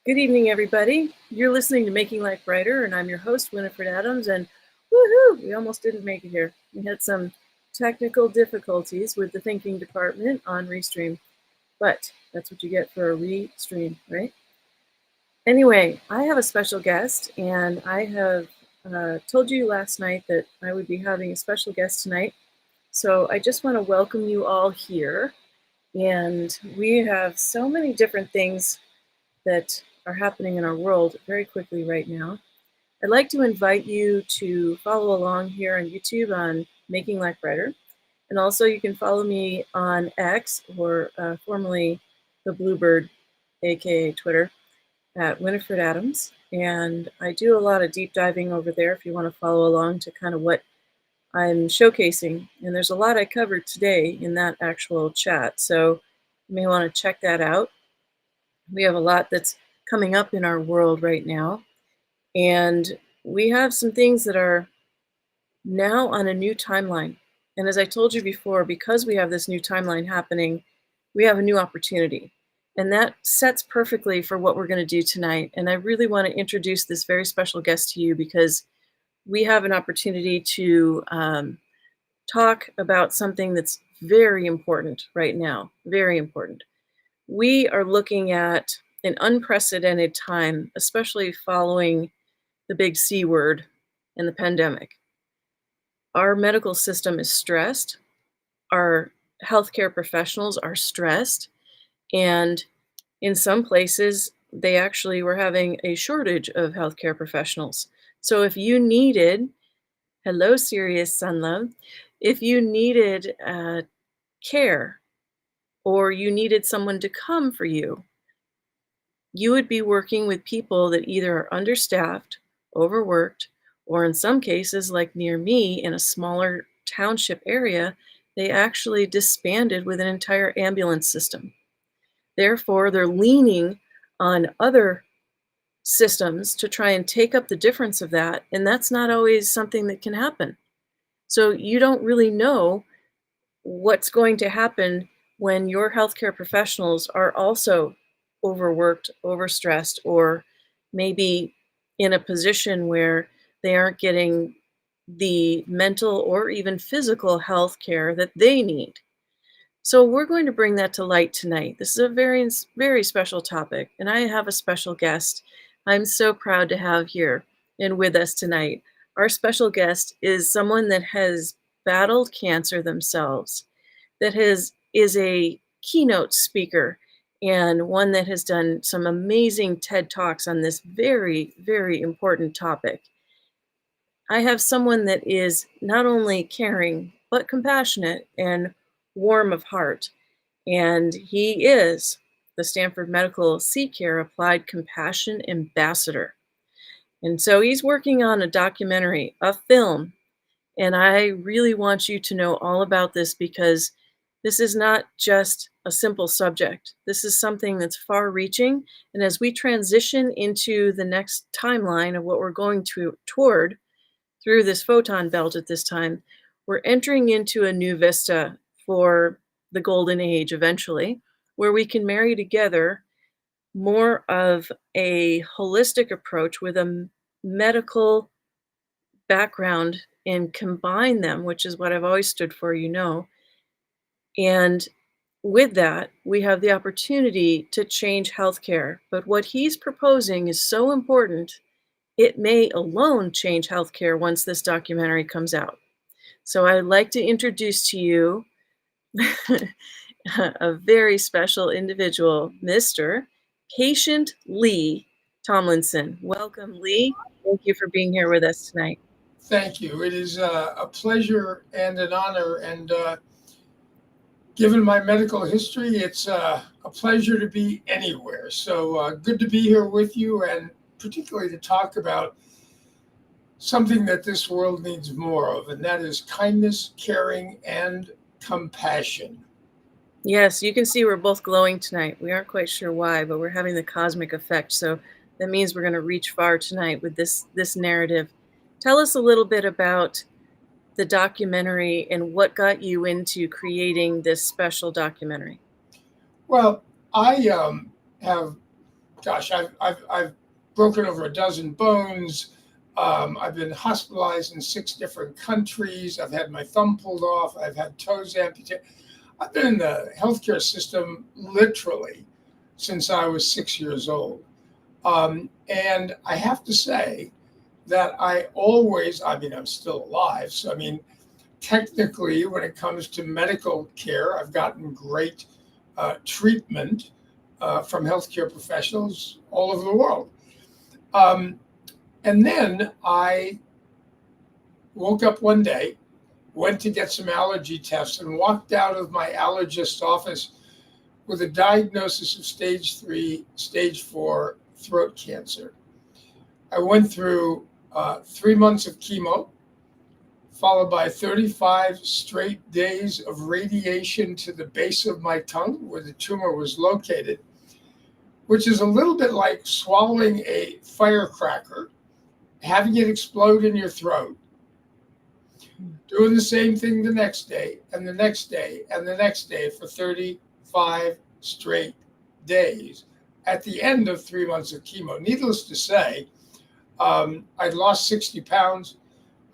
Good evening, everybody. You're listening to Making Life Brighter, and I'm your host, Winifred Adams. And woohoo, we almost didn't make it here. We had some technical difficulties with the thinking department on Restream, but that's what you get for a Restream, right? Anyway, I have a special guest, and I have told you last night that I would be having a special guest tonight. So I just want to welcome you all here. And we have so many different things that are happening in our world very quickly right now. I'd like to invite you to follow along here on YouTube on Making Life Brighter. And also you can follow me on X, or formerly the Bluebird, aka Twitter, at Winifred Adams. And I do a lot of deep diving over there if you want to follow along to kind of what I'm showcasing. And there's a lot I covered today in that actual chat. So you may want to check that out. We have a lot that's coming up in our world right now. And we have some things that are now on a new timeline. And as I told you before, because we have this new timeline happening, we have a new opportunity. And that sets perfectly for what we're going to do tonight. And I really want to introduce this very special guest to you because we have an opportunity to talk about something that's very important right now, very important. We are looking at an unprecedented time, especially following the big C word and the pandemic. Our medical system is stressed. Our healthcare professionals are stressed. And in some places, they actually were having a shortage of healthcare professionals. So if you needed, hello, Sirius Sunlove, if you needed care or you needed someone to come for you, you would be working with people that either are understaffed, overworked, or in some cases, like near me in a smaller township area, they actually disbanded with an entire ambulance system. Therefore, they're leaning on other systems to try and take up the difference of that, and that's not always something that can happen. So you don't really know what's going to happen when your healthcare professionals are also overworked, overstressed, or maybe in a position where they aren't getting the mental or even physical health care that they need. So we're going to bring that to light tonight. This is a very, very special topic, and I have a special guest I'm so proud to have here and with us tonight. Our special guest is someone that has battled cancer themselves, that is a keynote speaker, and one that has done some amazing TED Talks on this very, very important topic. I have someone that is not only caring, but compassionate and warm of heart. And he is the Stanford Medical C-Care Applied Compassion Ambassador. And so he's working on a documentary, a film. And I really want you to know all about this because this is not just a simple subject. This is something that's far reaching. And as we transition into the next timeline of what we're going toward through this photon belt at this time, we're entering into a new vista for the golden age eventually, where we can marry together more of a holistic approach with a medical background and combine them, which is what I've always stood for, you know. And with that, we have the opportunity to change healthcare. But what he's proposing is so important, it may alone change healthcare once this documentary comes out. So I'd like to introduce to you a very special individual, Mr. Patient Lee Tomlinson. Welcome, Lee. Thank you for being here with us tonight. Thank you. It is a pleasure and an honor. And given my medical history, it's a pleasure to be anywhere. So good to be here with you, and particularly to talk about something that this world needs more of, and that is kindness, caring, and compassion. Yes, you can see we're both glowing tonight. We aren't quite sure why, but we're having the cosmic effect. So that means we're going to reach far tonight with this narrative. Tell us a little bit about the documentary and what got you into creating this special documentary. Well, I have gosh, I've broken over a dozen bones. I've been hospitalized in 6 different countries. I've had my thumb pulled off. I've had toes amputated. I've been in the healthcare system literally since I was 6 years old. And I have to say that I'm still alive. So, I mean, technically, when it comes to medical care, I've gotten great treatment from healthcare professionals all over the world. And then I woke up one day, went to get some allergy tests, and walked out of my allergist's office with a diagnosis of stage 3, stage 4 throat cancer. I went through 3 months of chemo, followed by 35 straight days of radiation to the base of my tongue where the tumor was located, which is a little bit like swallowing a firecracker, having it explode in your throat, doing the same thing the next day and the next day and the next day for 35 straight days at the end of 3 months of chemo. Needless to say, I'd lost 60 pounds.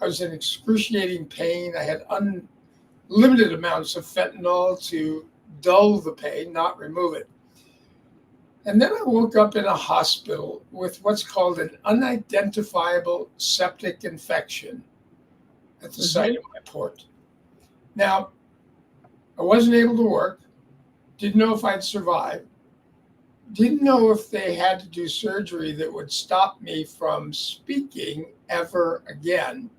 I was in excruciating pain. I had unlimited amounts of fentanyl to dull the pain, not remove it. And then I woke up in a hospital with what's called an unidentifiable septic infection at the site of my port. Now, I wasn't able to work, didn't know if I'd survive, didn't know if they had to do surgery that would stop me from speaking ever again,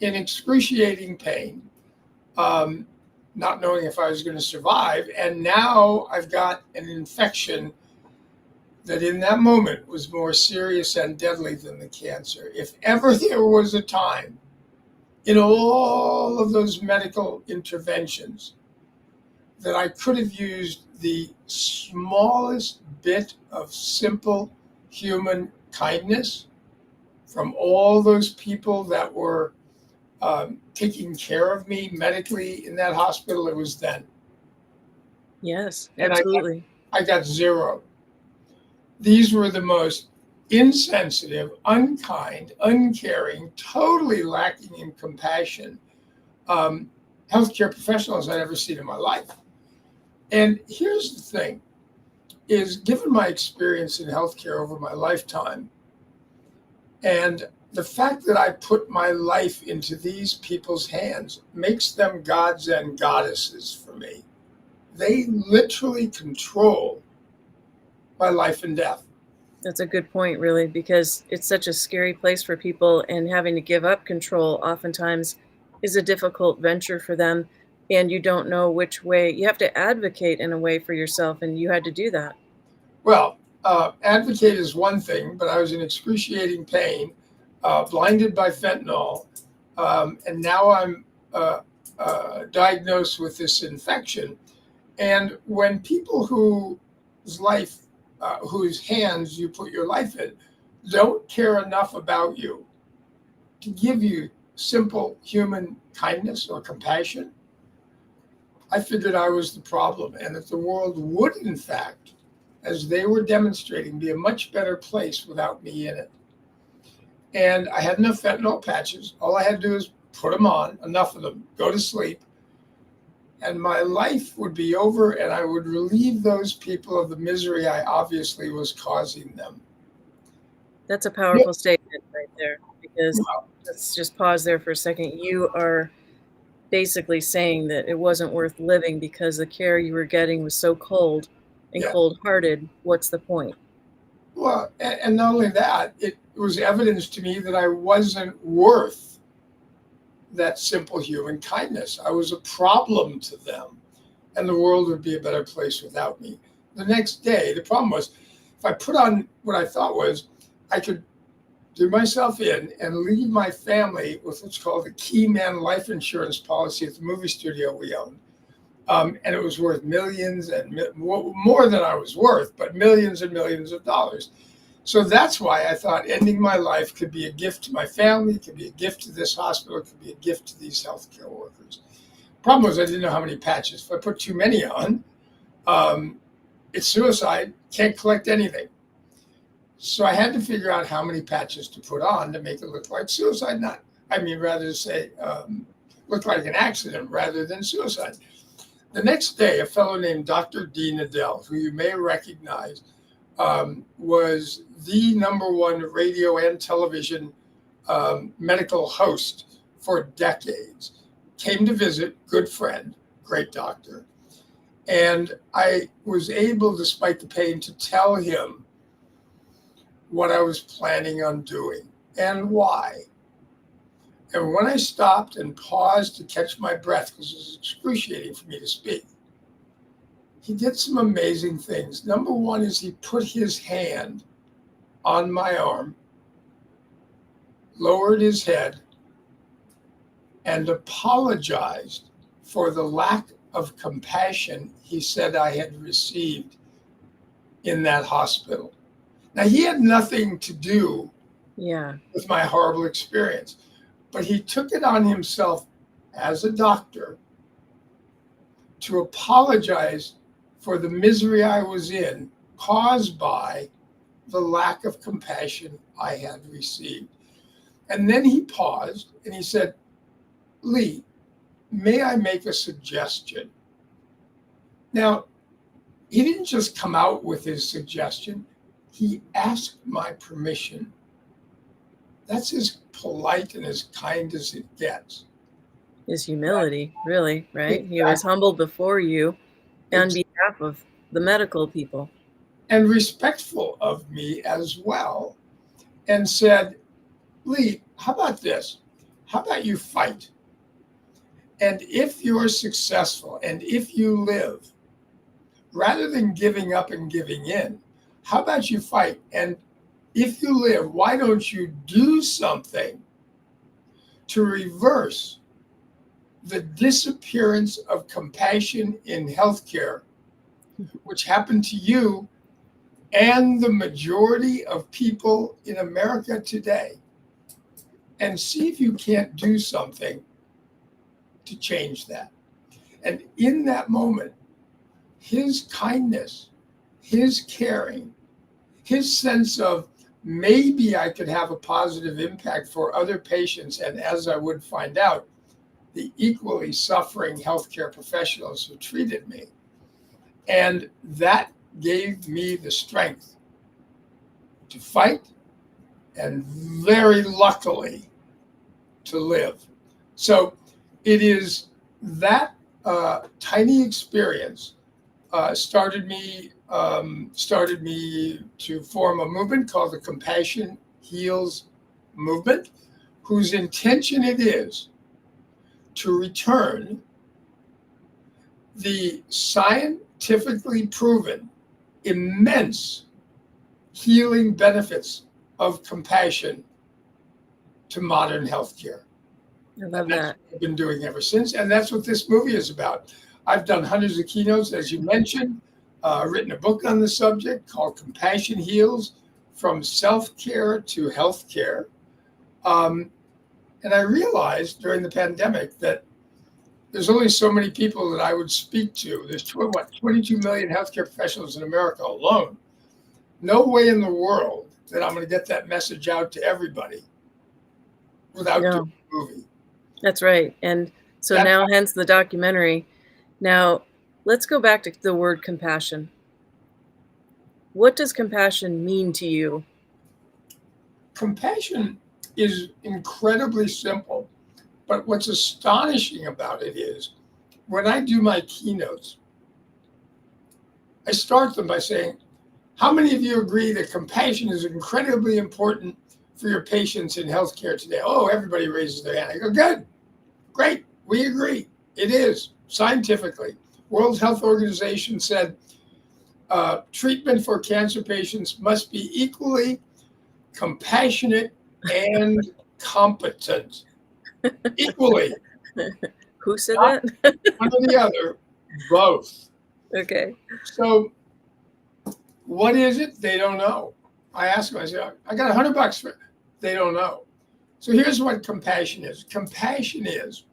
in excruciating pain, not knowing if I was going to survive. And now I've got an infection that in that moment was more serious and deadly than the cancer. If ever there was a time in all of those medical interventions that I could have used the smallest bit of simple human kindness from all those people that were taking care of me medically in that hospital, it was then. Yes, And absolutely. I got 0. These were the most insensitive, unkind, uncaring, totally lacking in compassion healthcare professionals I'd ever seen in my life. And here's the thing, is given my experience in healthcare over my lifetime, and the fact that I put my life into these people's hands makes them gods and goddesses for me. They literally control my life and death. That's a good point, really, because it's such a scary place for people, and having to give up control oftentimes is a difficult venture for them, and you don't know which way. You have to advocate in a way for yourself, and you had to do that. Well, advocate is one thing, but I was in excruciating pain, blinded by fentanyl, and now I'm diagnosed with this infection. And when people whose hands you put your life in don't care enough about you to give you simple human kindness or compassion, I figured I was the problem, and that the world would, in fact, as they were demonstrating, be a much better place without me in it. And I had enough fentanyl patches. All I had to do is put them on, enough of them, go to sleep, and my life would be over, and I would relieve those people of the misery I obviously was causing them. That's a powerful statement right there, because let's just pause there for a second. You are basically saying that it wasn't worth living because the care you were getting was so cold and cold-hearted. What's the point? Well, and not only that, it was evidence to me that I wasn't worth that simple human kindness. I was a problem to them, and the world would be a better place without me. The next day, the problem was, if I put on what I thought was, I could do myself in and leave my family with what's called a key man life insurance policy at the movie studio we owned. And it was worth millions and more than I was worth, but millions and millions of dollars. So that's why I thought ending my life could be a gift to my family, it could be a gift to this hospital, it could be a gift to these healthcare workers. Problem was, I didn't know how many patches. If I put too many on, it's suicide, can't collect anything. So I had to figure out how many patches to put on to make it look like suicide. Rather say, look like an accident rather than suicide. The next day, a fellow named Dr. Dean Adele, who you may recognize, was the #1 radio and television medical host for decades, came to visit, good friend, great doctor. And I was able, despite the pain, to tell him what I was planning on doing and why. And when I stopped and paused to catch my breath, because it was excruciating for me to speak, he did some amazing things. #1 is he put his hand on my arm, lowered his head, and apologized for the lack of compassion he said I had received in that hospital. Now, he had nothing to do with my horrible experience, but he took it on himself as a doctor to apologize for the misery I was in caused by the lack of compassion I had received. And then he paused and he said, "Lee, may I make a suggestion?" Now, he didn't just come out with his suggestion. He asked my permission. That's as polite and as kind as it gets. His humility, really, right? Exactly. He was humbled before you on behalf of the medical people. And respectful of me as well. And said, "Lee, how about this? How about you fight? And if you're successful and if you live, rather than giving up and giving in, how about you fight? And if you live, why don't you do something to reverse the disappearance of compassion in healthcare, which happened to you and the majority of people in America today, and see if you can't do something to change that." And in that moment, his kindness, his caring, his sense of maybe I could have a positive impact for other patients, and as I would find out, the equally suffering healthcare professionals who treated me. And that gave me the strength to fight and very luckily to live. So it is that tiny experience started me to form a movement called the Compassion Heals Movement, whose intention it is to return the scientifically proven immense healing benefits of compassion to modern healthcare. I love that. What I've been doing ever since, and that's what this movie is about. I've done hundreds of keynotes, as you mentioned, written a book on the subject called Compassion Heals, From Self-Care to Healthcare. And I realized during the pandemic that there's only so many people that I would speak to. There's 22 million healthcare professionals in America alone. No way in the world that I'm going to get that message out to everybody without doing a movie. That's right. And so now, hence the documentary. Now, let's go back to the word compassion. What does compassion mean to you? Compassion is incredibly simple, but what's astonishing about it is when I do my keynotes, I start them by saying, how many of you agree that compassion is incredibly important for your patients in healthcare today? Oh, everybody raises their hand. I go, good, great, we agree. It is, scientifically. World Health Organization said treatment for cancer patients must be equally compassionate and competent. Equally. Who said Not that? one or the other, both. Okay. So what is it? They don't know. I ask them, I say, I got $100 for it. They don't know. So here's what compassion is. Compassion is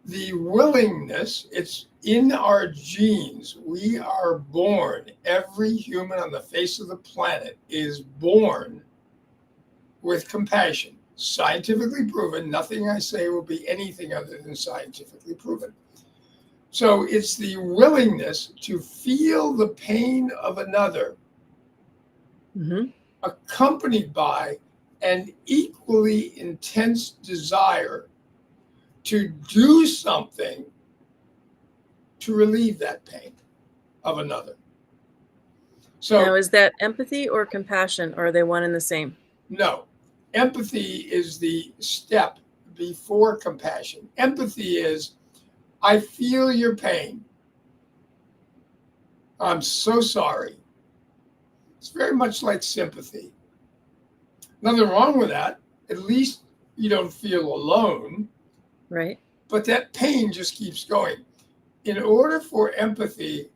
the willingness, it's in our genes, we are born, every human on the face of the planet is born with compassion. Scientifically proven. Nothing I say will be anything other than scientifically proven. So it's the willingness to feel the pain of another, accompanied by an equally intense desire to do something to relieve that pain of another. So now, is that empathy or compassion, or are they one and the same? no, empathy is the step before compassion. Empathy is, I feel your pain. I'm so sorry. It's very much like sympathy. Nothing wrong with that. At least you don't feel alone. Right. But that pain just keeps going. In order for empathy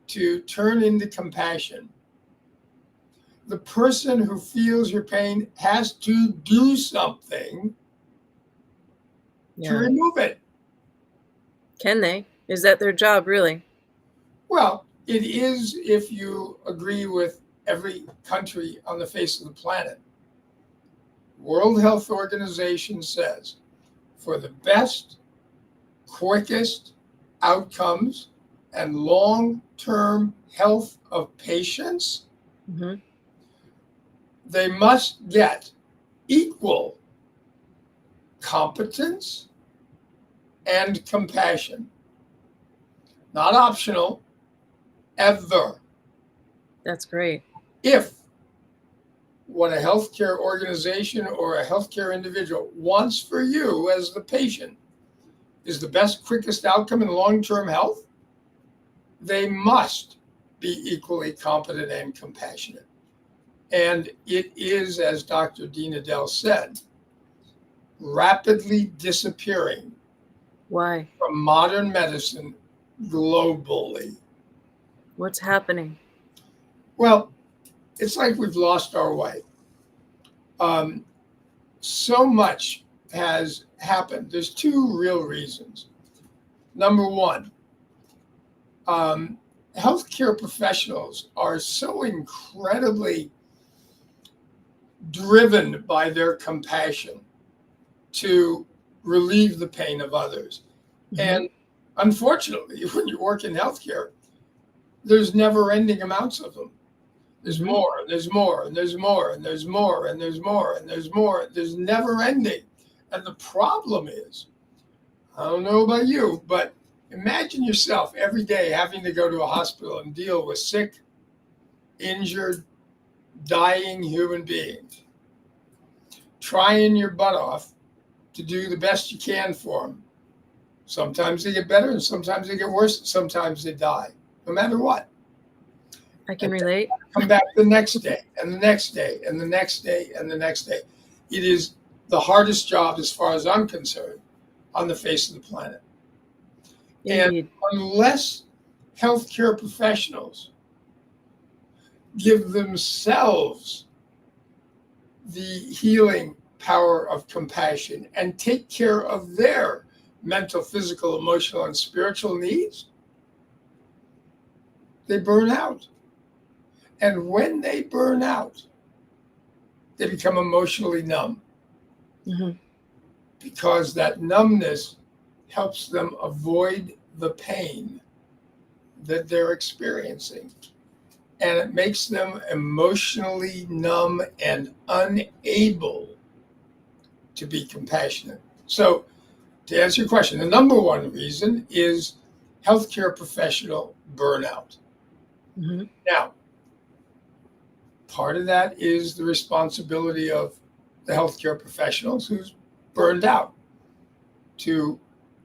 to turn into compassion, the person who feels your pain has to do something to remove it. Can they? Is that their job, really? Well, it is if you agree with every country on the face of the planet. World Health Organization says for the best, quickest outcomes and long-term health of patients, they must get equal competence and compassion. Not optional, ever. That's great. If what a healthcare organization or a healthcare individual wants for you as the patient is the best, quickest outcome in long-term health, they must be equally competent and compassionate. And it is, as Dr. Dina Dell said, rapidly disappearing. Why? From modern medicine globally. What's happening? Well, it's like we've lost our way. So much has happened. There's two real reasons. Number one, healthcare professionals are so incredibly driven by their compassion to relieve the pain of others. And unfortunately, when you work in healthcare, there's never-ending amounts of them. There's more, and there's more, and there's more, and there's more, and there's more, and there's more. There's never-ending. And the problem is, I don't know about you, but imagine yourself every day having to go to a hospital and deal with sick, injured, dying human beings, trying your butt off to do the best you can for them. Sometimes they get better, and sometimes they get worse, and sometimes they die, no matter what. I can relate. Come back the next day, and the next day, and the next day, and the next day. It is the hardest job, as far as I'm concerned, on the face of the planet. Indeed. And unless healthcare professionals give themselves the healing power of compassion and take care of their mental, physical, emotional, and spiritual needs, they burn out. And when they burn out, they become emotionally numb. Because that numbness helps them avoid the pain that they're experiencing. And it makes them emotionally numb and unable to be compassionate. So, to answer your question, the number one reason is healthcare professional burnout. Now, part of that is the responsibility of the healthcare professionals who's burned out to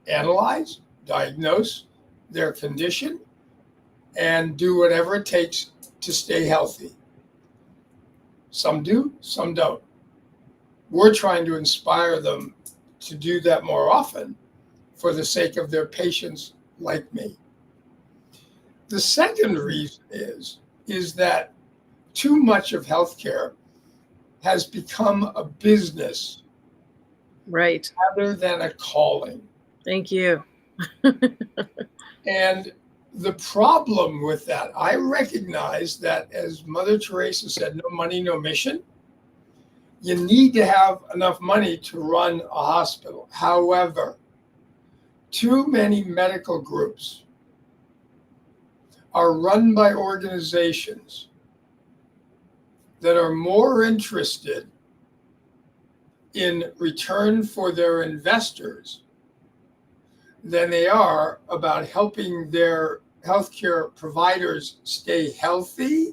analyze, diagnose their condition, and do whatever it takes to stay healthy. Some do, some don't. We're trying to inspire them to do that more often for the sake of their patients like me. The second reason is that too much of healthcare has become a business, right, rather than a calling. Thank you. And the problem with that, I recognize that, as Mother Teresa said, no money, no mission. You need to have enough money to run a hospital. However, too many medical groups are run by organizations that are more interested in return for their investors than they are about helping their healthcare providers stay healthy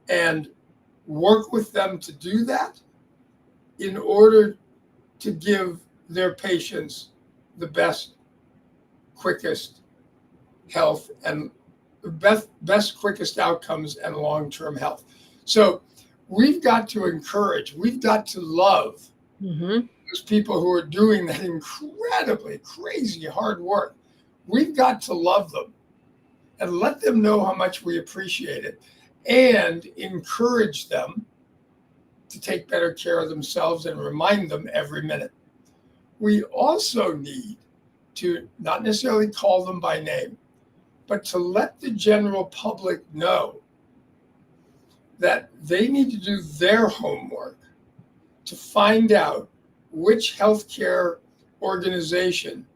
and work with them to do that in order to give their patients the best, quickest health and best quickest outcomes and long-term health. So we've got to encourage, we've got to love those people who are doing that incredibly crazy hard work. We've got to love them and let them know how much we appreciate it and encourage them to take better care of themselves and remind them every minute. We also need to not necessarily call them by name, but to let the general public know that they need to do their homework to find out which healthcare organization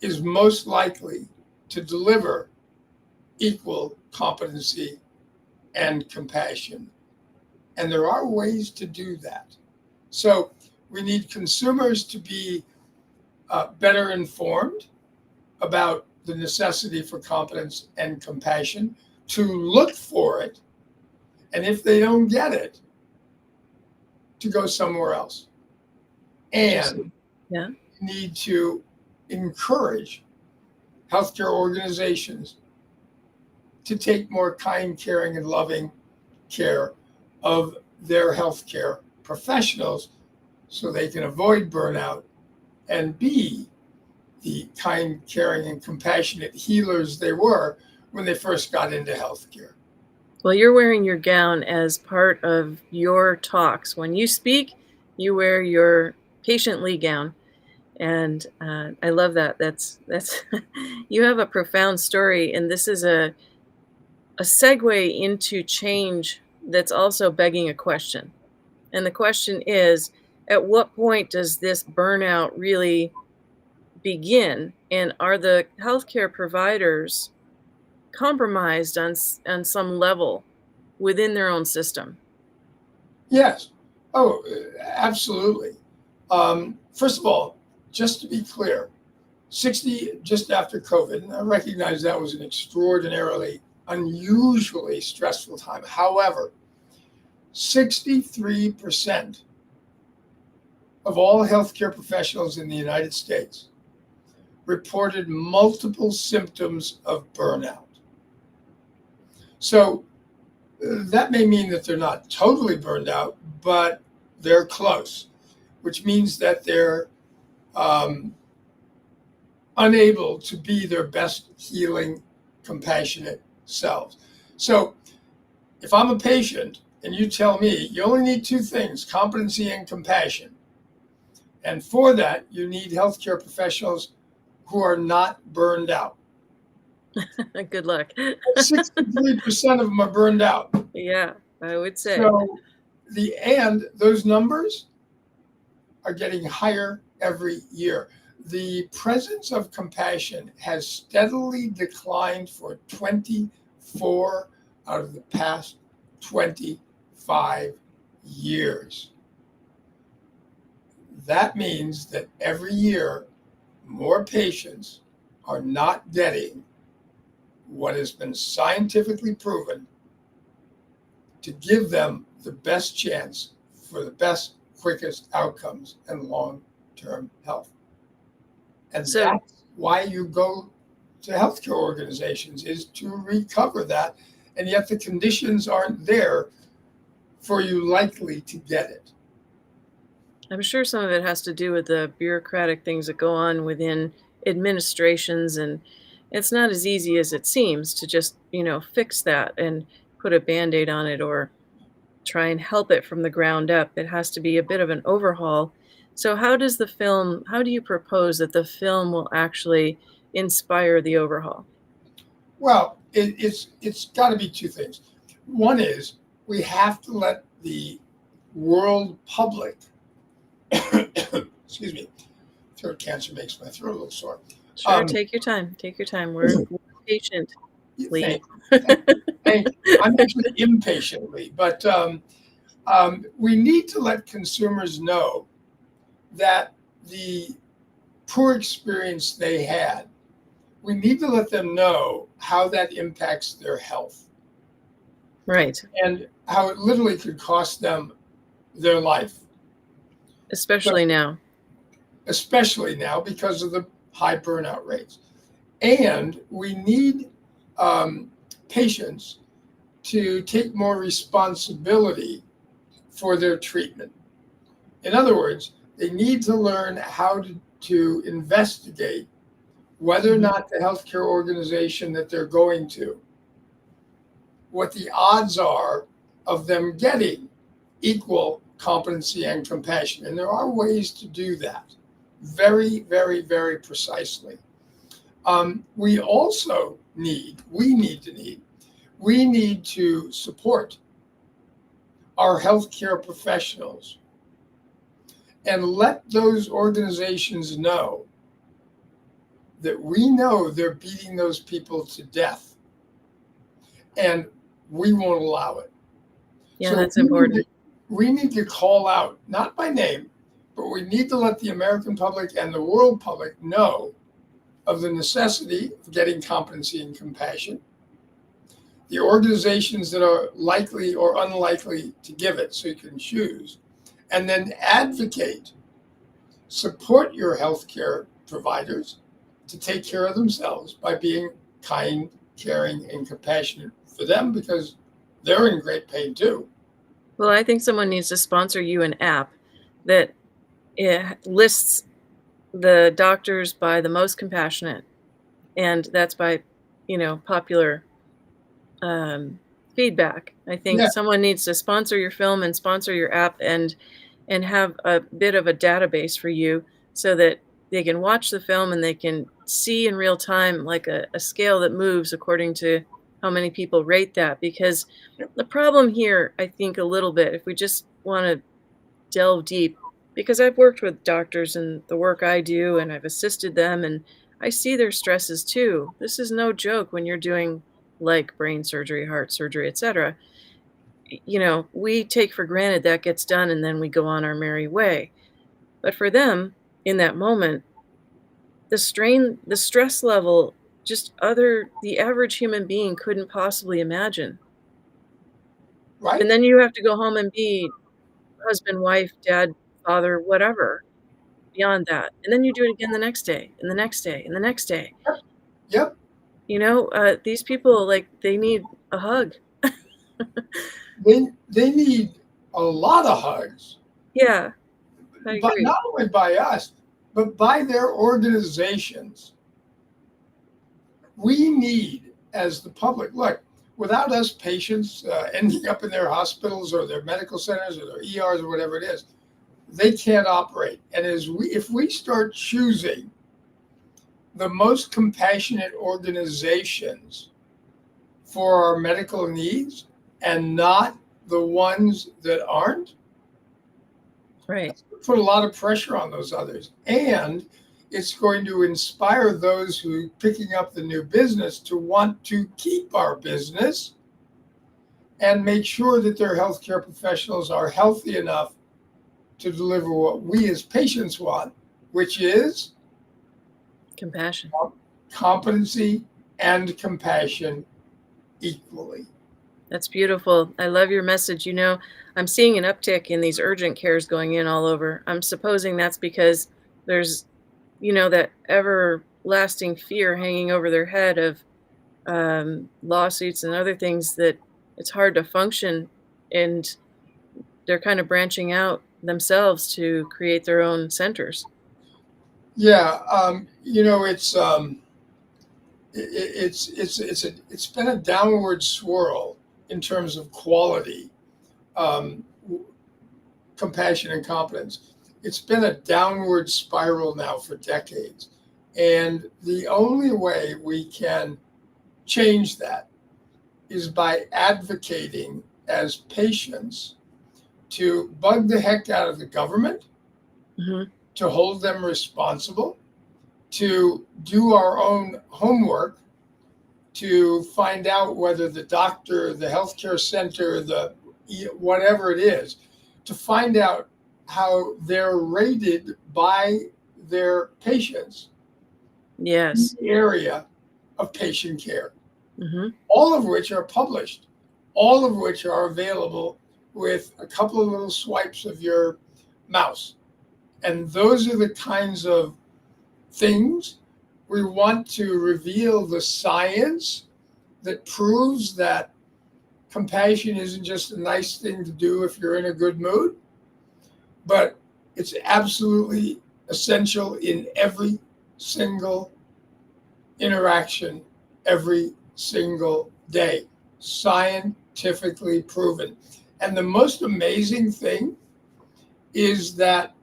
is most likely to deliver equal competency and compassion. And there are ways to do that. So we need consumers to be better informed about the necessity for competence and compassion, to look for it, and if they don't get it, to go somewhere else. And need to encourage healthcare organizations to take more kind, caring, and loving care of their healthcare professionals so they can avoid burnout and be the kind, caring, and compassionate healers they were when they first got into healthcare. Well, you're wearing your gown as part of your talks. When you speak, you wear your patiently gown. And I love that. That's you have a profound story, and this is a segue into change that's also begging a question. And the question is, at what point does this burnout really begin? And are the healthcare providers compromised on some level within their own system? Yes. Oh, absolutely. First of all, just to be clear, 60 just after COVID, and I recognize that was an extraordinarily, unusually stressful time. However, 63% of all healthcare professionals in the United States reported multiple symptoms of burnout. So that may mean that they're not totally burned out, but they're close, which means that they're unable to be their best healing, compassionate selves. So if I'm a patient and you tell me you only need two things, competency and compassion, and for that you need healthcare professionals who are not burned out. Good luck. 63% of them are burned out. Yeah, I would say. So those numbers are getting higher every year. The presence of compassion has steadily declined for 24 out of the past 25 years. That means that every year, more patients are not getting what has been scientifically proven to give them the best chance for the best, quickest outcomes and long-term health. And that's why you go to healthcare organizations, is to recover that. And yet the conditions aren't there for you likely to get it. I'm sure some of it has to do with the bureaucratic things that go on within administrations, and it's not as easy as it seems to just, fix that and put a Band-Aid on it or try and help it from the ground up. It has to be a bit of an overhaul. So how do you propose that the film will actually inspire the overhaul? Well, it's got to be two things. One is we have to let the world public, excuse me, throat cancer makes my throat a little sore. Sure, take your time. Take your time. We're patient. Thank thank you. I'm actually impatiently, but we need to let consumers know that the poor experience they had, we need to let them know how that impacts their health Right. and how it literally could cost them their life, Especially now. especially now because of the high burnout rates. And we need patients to take more responsibility for their treatment. In other words, they need to learn how to investigate whether or not the healthcare organization that they're going to, what the odds are of them getting equal competency and compassion. And there are ways to do that very, very, very precisely. We also need to support our healthcare professionals and let those organizations know that we know they're beating those people to death and we won't allow it. Yeah, so that's important. We need to call out, not by name, but we need to let the American public and the world public know of the necessity of getting competency and compassion, the organizations that are likely or unlikely to give it so you can choose, and then advocate, support your healthcare providers to take care of themselves by being kind, caring, and compassionate for them because they're in great pain too. Well, I think someone needs to sponsor you an app that lists the doctors by the most compassionate, and that's by, popular feedback. I think someone needs to sponsor your film and sponsor your app and have a bit of a database for you so that they can watch the film and they can see in real time like a scale that moves according to how many people rate that. Because the problem here, I think a little bit, if we just want to delve deep, because I've worked with doctors and the work I do and I've assisted them and I see their stresses too. This is no joke when you're doing like brain surgery, heart surgery, etc. We take for granted that gets done and then we go on our merry way. But for them, in that moment, the strain, the stress level, the average human being couldn't possibly imagine. Right. And then you have to go home and be husband, wife, dad, father, whatever, beyond that. And then you do it again the next day, and the next day, and the next day. Yep. These people, they need a hug. They need a lot of hugs. Yeah, I agree. But not only by us, but by their organizations. We need, as the public, look, without us patients ending up in their hospitals or their medical centers or their ERs or whatever it is, they can't operate. And if we start choosing the most compassionate organizations for our medical needs and not the ones that aren't, right, put a lot of pressure on those others. And it's going to inspire those who are picking up the new business to want to keep our business and make sure that their healthcare professionals are healthy enough to deliver what we as patients want, which is compassion, competency and compassion equally. That's beautiful. I love your message. I'm seeing an uptick in these urgent cares going in all over. I'm supposing that's because there's, that everlasting fear hanging over their head of lawsuits and other things that it's hard to function, and they're kind of branching out themselves to create their own centers. Yeah, it's been a downward swirl in terms of quality, compassion and competence. It's been a downward spiral now for decades. And the only way we can change that is by advocating as patients to bug the heck out of the government, Mm-hmm. to hold them responsible, to do our own homework, to find out whether the doctor, the healthcare center, the whatever it is, to find out how they're rated by their patients in Yes. the area of patient care, Mm-hmm. all of which are published, all of which are available with a couple of little swipes of your mouse. And those are the kinds of things we want to reveal, the science that proves that compassion isn't just a nice thing to do if you're in a good mood, but it's absolutely essential in every single interaction, every single day. Scientifically proven. And the most amazing thing is that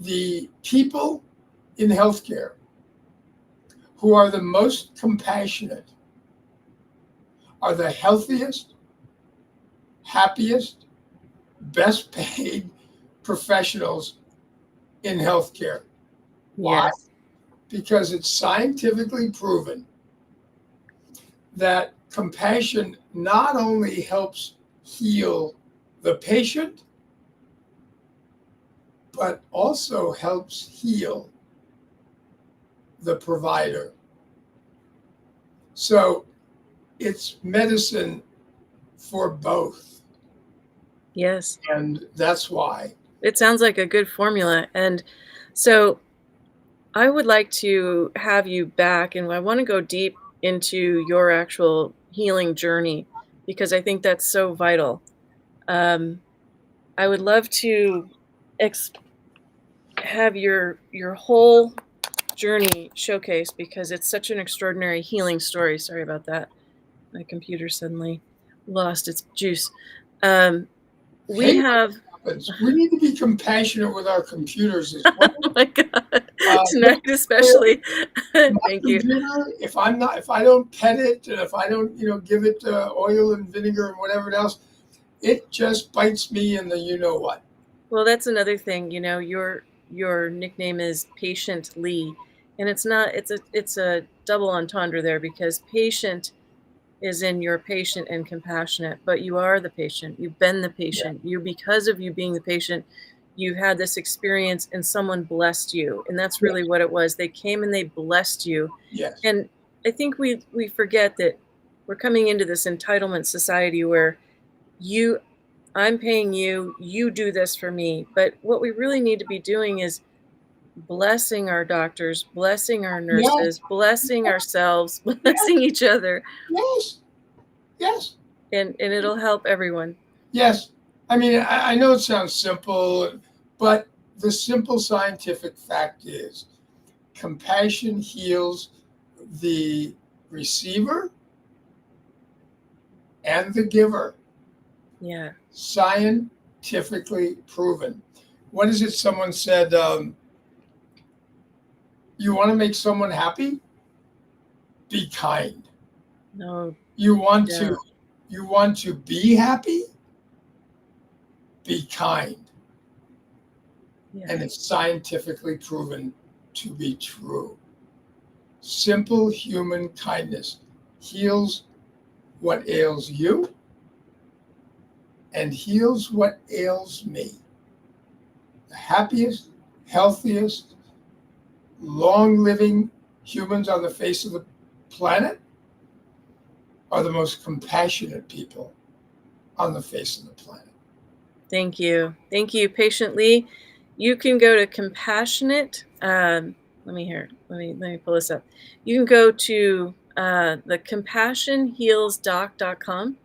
the people in healthcare who are the most compassionate are the healthiest, happiest, best paid professionals in healthcare. Why? Yes. Because it's scientifically proven that compassion not only helps heal the patient, but also helps heal the provider. So it's medicine for both. Yes. And that's why. It sounds like a good formula. And so I would like to have you back, and I want to go deep into your actual healing journey because I think that's so vital. Um, I would love to ex- have your whole journey showcased because it's such an extraordinary healing story. Sorry about that. My computer suddenly lost its juice. Um, we Hey, have we need to be compassionate with our computers as well. oh my god, Make tonight sure especially. my Thank you. computer, if I don't pet it, and if I don't, give it oil and vinegar and whatever else, it just bites me in the you know what. Well, that's another thing, your nickname is Patient Lee, and it's a double entendre there because patient is in your patient and compassionate, but you are the patient. You've been the Yeah. patient. Because of you being the patient, you had this experience and someone blessed you. And that's really Yes. what it was. They came and they blessed you. Yes. And I think we forget that we're coming into this entitlement society where you I'm paying you, you do this for me. But what we really need to be doing is blessing our doctors, blessing our Yes. nurses, blessing ourselves, Yes. blessing each other, Yes. Yes. and it'll help everyone. Yes. I mean, I know it sounds simple, but the simple scientific fact is compassion heals the receiver and the giver. Yeah. Scientifically proven. What is it? Someone said, you want to make someone happy? Be kind. No You want to doubt. you want to be happy? Be kind. And Yeah. it's scientifically proven to be true. Simple human kindness heals what ails you and heals what ails me. The happiest, healthiest, long living humans on the face of the planet are the most compassionate people on the face of the planet. Thank you. Thank you, patiently. You can go to compassionate. Let me pull this up. You can go to the compassionhealsdoc.com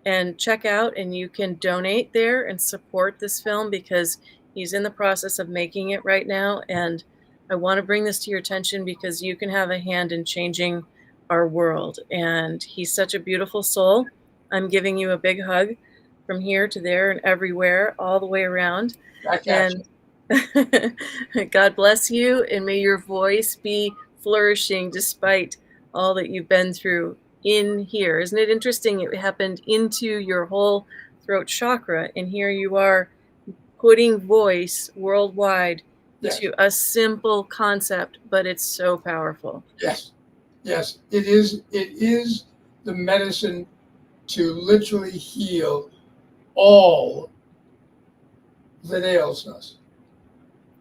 and check out, and you can donate there and support this film because he's in the process of making it right now. And I want to bring this to your attention because you can have a hand in changing our world. And he's such a beautiful soul. I'm giving you a big hug from here to there and everywhere, all the way around. Back at you. And God bless you, and may your voice be flourishing despite all that you've been through in here. Isn't it interesting? It happened into your whole throat chakra, and here you are putting voice worldwide Yes, to a simple concept, but it's so powerful. yes, yes. It is. It is the medicine to literally heal all that ails us.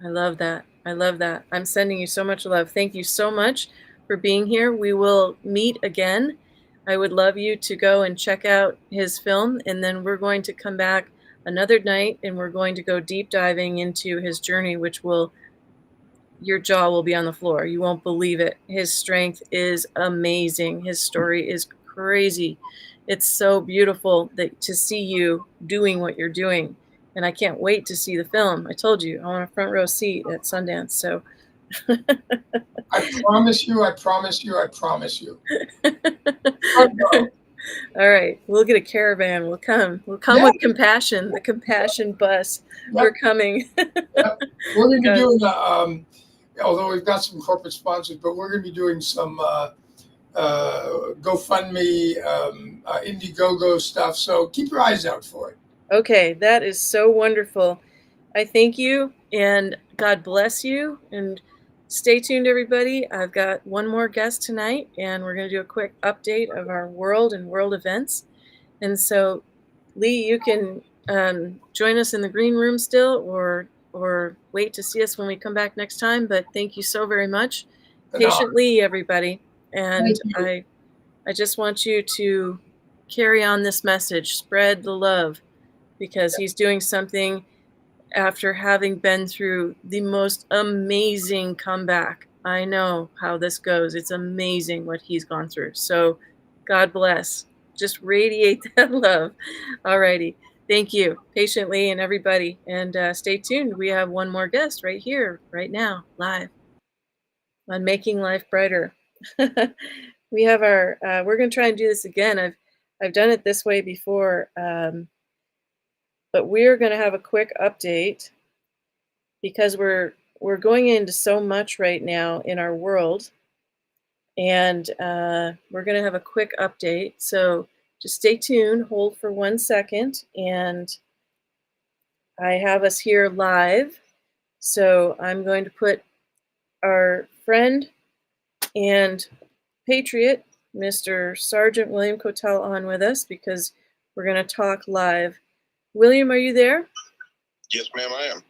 I love that. I love that. I'm sending you so much love. Thank you so much for being here. We will meet again. I would love you to go and check out his film, and then we're going to come back another night and we're going to go deep diving into his journey, which will, your jaw will be on the floor. You won't believe it. His strength is amazing. His story is crazy. It's so beautiful that to see you doing what you're doing. And I can't wait to see the film. I told you, I want a front row seat at Sundance. So I promise you. I promise you. I promise you. Front row. all right, we'll get a caravan. We'll come. We'll come Yeah. with compassion. The compassion bus. We're Yep. coming. Yep. We're going to be God. doing although we've got some corporate sponsors, but we're going to be doing some GoFundMe, Indiegogo stuff. So keep your eyes out for it. Okay, that is so wonderful. I thank you and God bless you. And stay tuned, everybody. I've got one more guest tonight, and we're going to do a quick update of our world and world events. And so, Lee, you can join us in the green room still, or wait to see us when we come back next time. But thank you so very much. And Patient Lee, everybody. And thank you. I just want you to carry on this message, spread the love, because he's doing something after having been through the most amazing comeback. I know how this goes. It's amazing what he's gone through. So God bless. Just radiate that love. Alrighty. Thank you, patiently, and everybody. And stay tuned. We have one more guest right here, right now, live on Making Life Brighter. We have our. We're going to try and do this again. I've done it this way before, but we're going to have a quick update because we're going into so much right now in our world, and we're going to have a quick update. So just stay tuned, hold for 1 second, and I have us here live. So I'm going to put our friend and patriot, Mr. Sergeant William Cotel, on with us because we're going to talk live. William, are you there? Yes, ma'am, I am.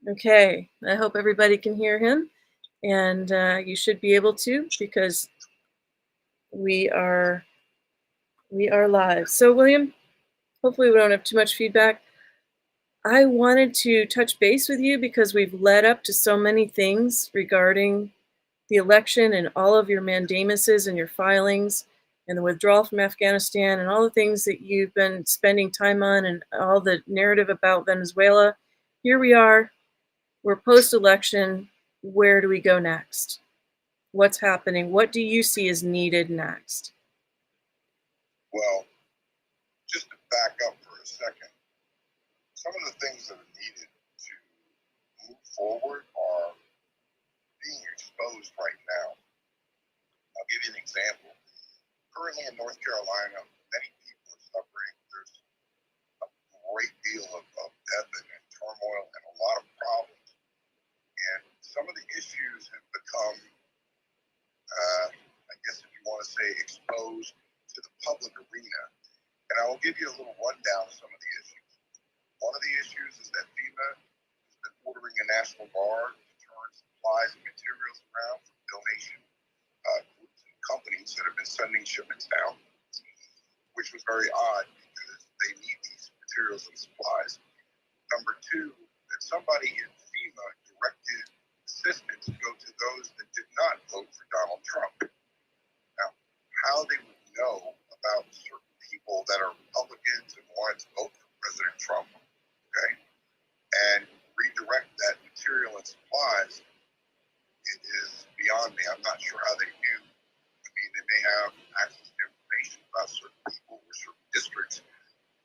Okay, I hope everybody can hear him, and you should be able to because we are live. So, William, hopefully we don't have too much feedback. I wanted to touch base with you because we've led up to so many things regarding the election and all of your mandamuses and your filings and the withdrawal from Afghanistan and all the things that you've been spending time on and all the narrative about Venezuela. Here we are. We're post-election. Where do we go next? What's happening? What do you see as needed next? Well, just to back up for a second, some of the things that are needed to move forward are being exposed right now. I'll give you an example. Currently in North Carolina, many people are suffering. There's a great deal of death and turmoil and a lot of problems. And some of the issues have become, I guess if you want to say, exposed to the public arena. And I will give you a little rundown of some of the issues. One of the issues is that FEMA has been ordering a National Guard to turn supplies and materials around for donation groups and companies that have been sending shipments down, which was very odd because they need these materials and supplies. Number two, that somebody in FEMA directed assistance to go to those that did not vote for Donald Trump. Now, how they would know about certain people that are Republicans and wanted to vote for President Trump, okay, and redirect that material and supplies, it is beyond me. I'm not sure how they knew. I mean, they may have access to information about certain people or certain districts,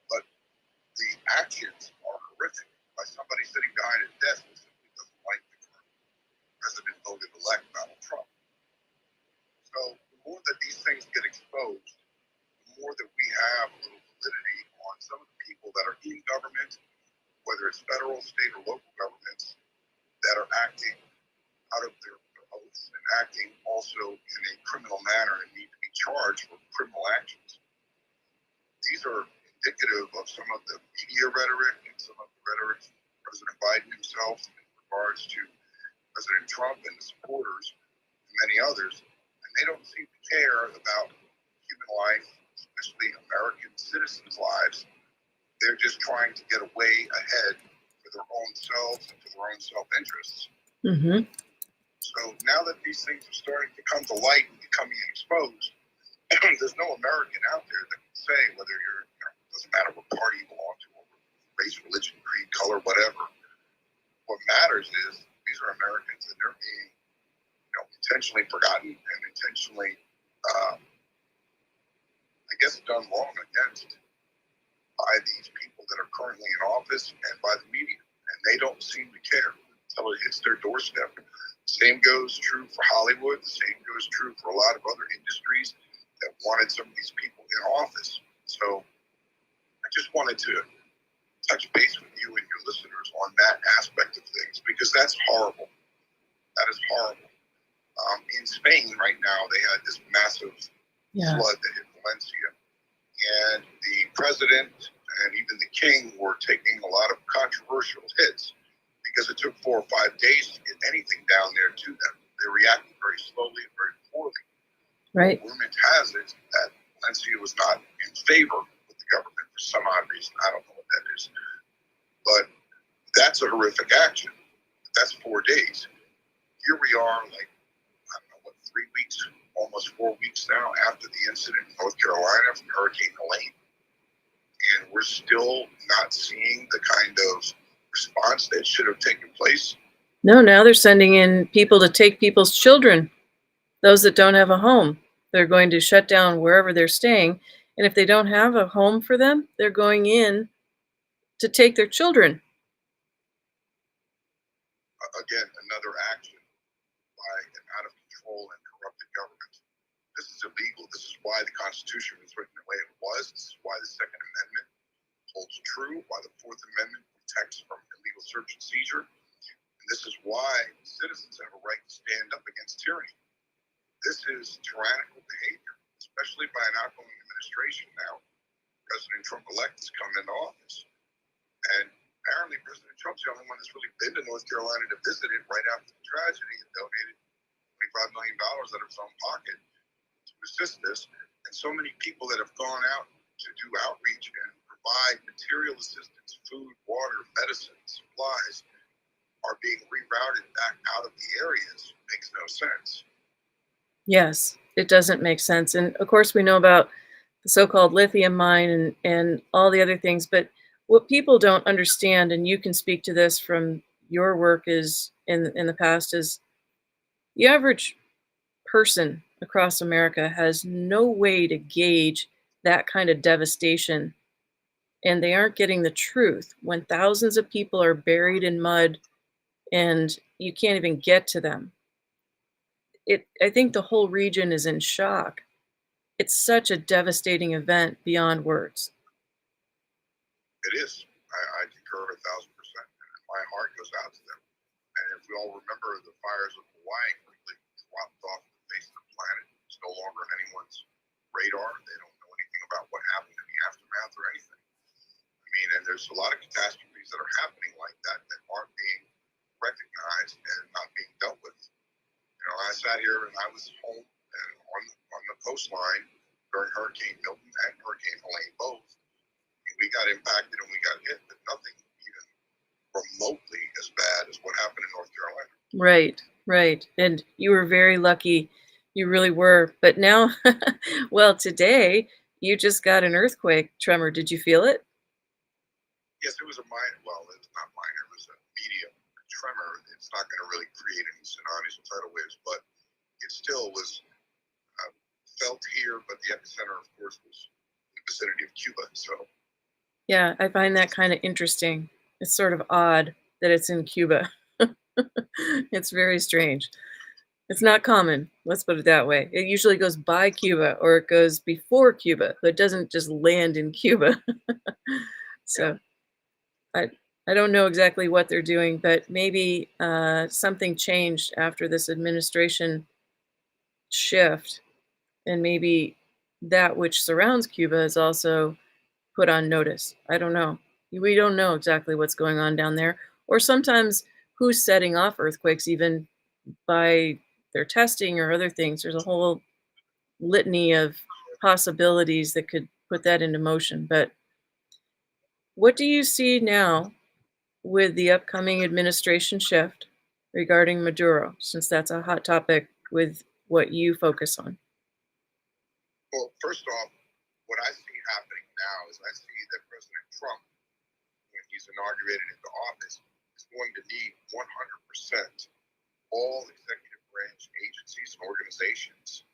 but the actions are horrific by somebody sitting behind a desk that simply doesn't like the current president-voted elect Donald Trump. federal, state, or local governments that are acting out of their oaths and acting also in a criminal manner and need to be charged for criminal actions. These are indicative of some of the media rhetoric and some of the rhetoric from President Biden himself in regards to President Trump and the supporters and many others. And they don't seem to care about human life, especially American citizens' lives. They're just trying to get away ahead for their own selves and for their own self-interests. Mm-hmm. So now that these things are starting to come to light and becoming exposed, there's no American out there that can say whether you're, doesn't matter what party you belong to, or race, religion, creed, color, whatever. What matters is these are Americans and they're being, intentionally forgotten and intentionally, I guess, done wrong against by these people that are currently in office and by the media. And they don't seem to care until it hits their doorstep. Same goes true for Hollywood. The same goes true for a lot of other industries that wanted some of these people in office. So I just wanted to touch base with you and your listeners on that aspect of things, because that's horrible. That is horrible. In Spain right now, they had this massive flood that hit Valencia. And the president and even the king were taking a lot of controversial hits because it took 4 or 5 days to get anything down there to them. They reacted very slowly and very poorly. Right. Rumor has it that Valencia was not in favor with the government for some odd reason. I don't know what that is. But that's a horrific action. That's 4 days. Here we are, 3 weeks, almost 4 weeks now after the incident in North Carolina from Hurricane Helene. And we're still not seeing the kind of response that should have taken place. No, now they're sending in people to take people's children, those that don't have a home. They're going to shut down wherever they're staying. And if they don't have a home for them, they're going in to take their children. Again, another action by an out of control and corrupted government. This is illegal. This is why the Constitution was written the way it was. This is why the Second Amendment holds true, why the Fourth Amendment protects from illegal search and seizure. And this is why citizens have a right to stand up against tyranny. This is tyrannical behavior, especially by an outgoing administration now. President Trump-elect has come into office. And apparently President Trump's the only one that's really been to North Carolina to visit it right after the tragedy and donated $25 million out of his own pocket to assist this. And so many people that have gone out to do outreach and provide material assistance, food, water, medicine, supplies, are being rerouted back out of the areas. It makes no sense. Yes, it doesn't make sense. And of course, we know about the so-called lithium mine and all the other things. But what people don't understand, and you can speak to this from your work is in the past, is the average person across America has no way to gauge that kind of devastation. And they aren't getting the truth when thousands of people are buried in mud and you can't even get to them. I think the whole region is in shock. It's such a devastating event beyond words. It is. I concur 1,000%. My heart goes out to them. And if we all remember, the fires of Hawaii quickly dropped off the face of the planet. It's no longer on anyone's radar. They don't know anything about what happened in the aftermath or anything. I mean, and there's a lot of catastrophes that are happening like that that aren't being recognized and not being dealt with. I sat here and I was home and on the coastline during Hurricane Milton and Hurricane Helene both. And we got impacted and we got hit, but nothing even remotely as bad as what happened in North Carolina. Right, right. And you were very lucky. You really were. But now, well, today you just got an earthquake tremor. Did you feel it? Yes, it was a minor. Well, it was not minor. It was a medium tremor. It's not going to really create any tsunamis or tidal waves, but it still was felt here. But the epicenter, of course, was in the vicinity of Cuba. So, yeah, I find that kind of interesting. It's sort of odd that it's in Cuba. It's very strange. It's not common. Let's put it that way. It usually goes by Cuba or it goes before Cuba, but it doesn't just land in Cuba. So, I don't know exactly what they're doing, but maybe something changed after this administration shift, and maybe that which surrounds Cuba is also put on notice. I don't know. We don't know exactly what's going on down there, or sometimes who's setting off earthquakes, even by their testing or other things. There's a whole litany of possibilities that could put that into motion. But what do you see now with the upcoming administration shift regarding Maduro, since that's a hot topic with what you focus on? Well, first off, what I see happening now is I see that President Trump, when he's inaugurated into office, is going to need 100% all executive branch agencies and organizations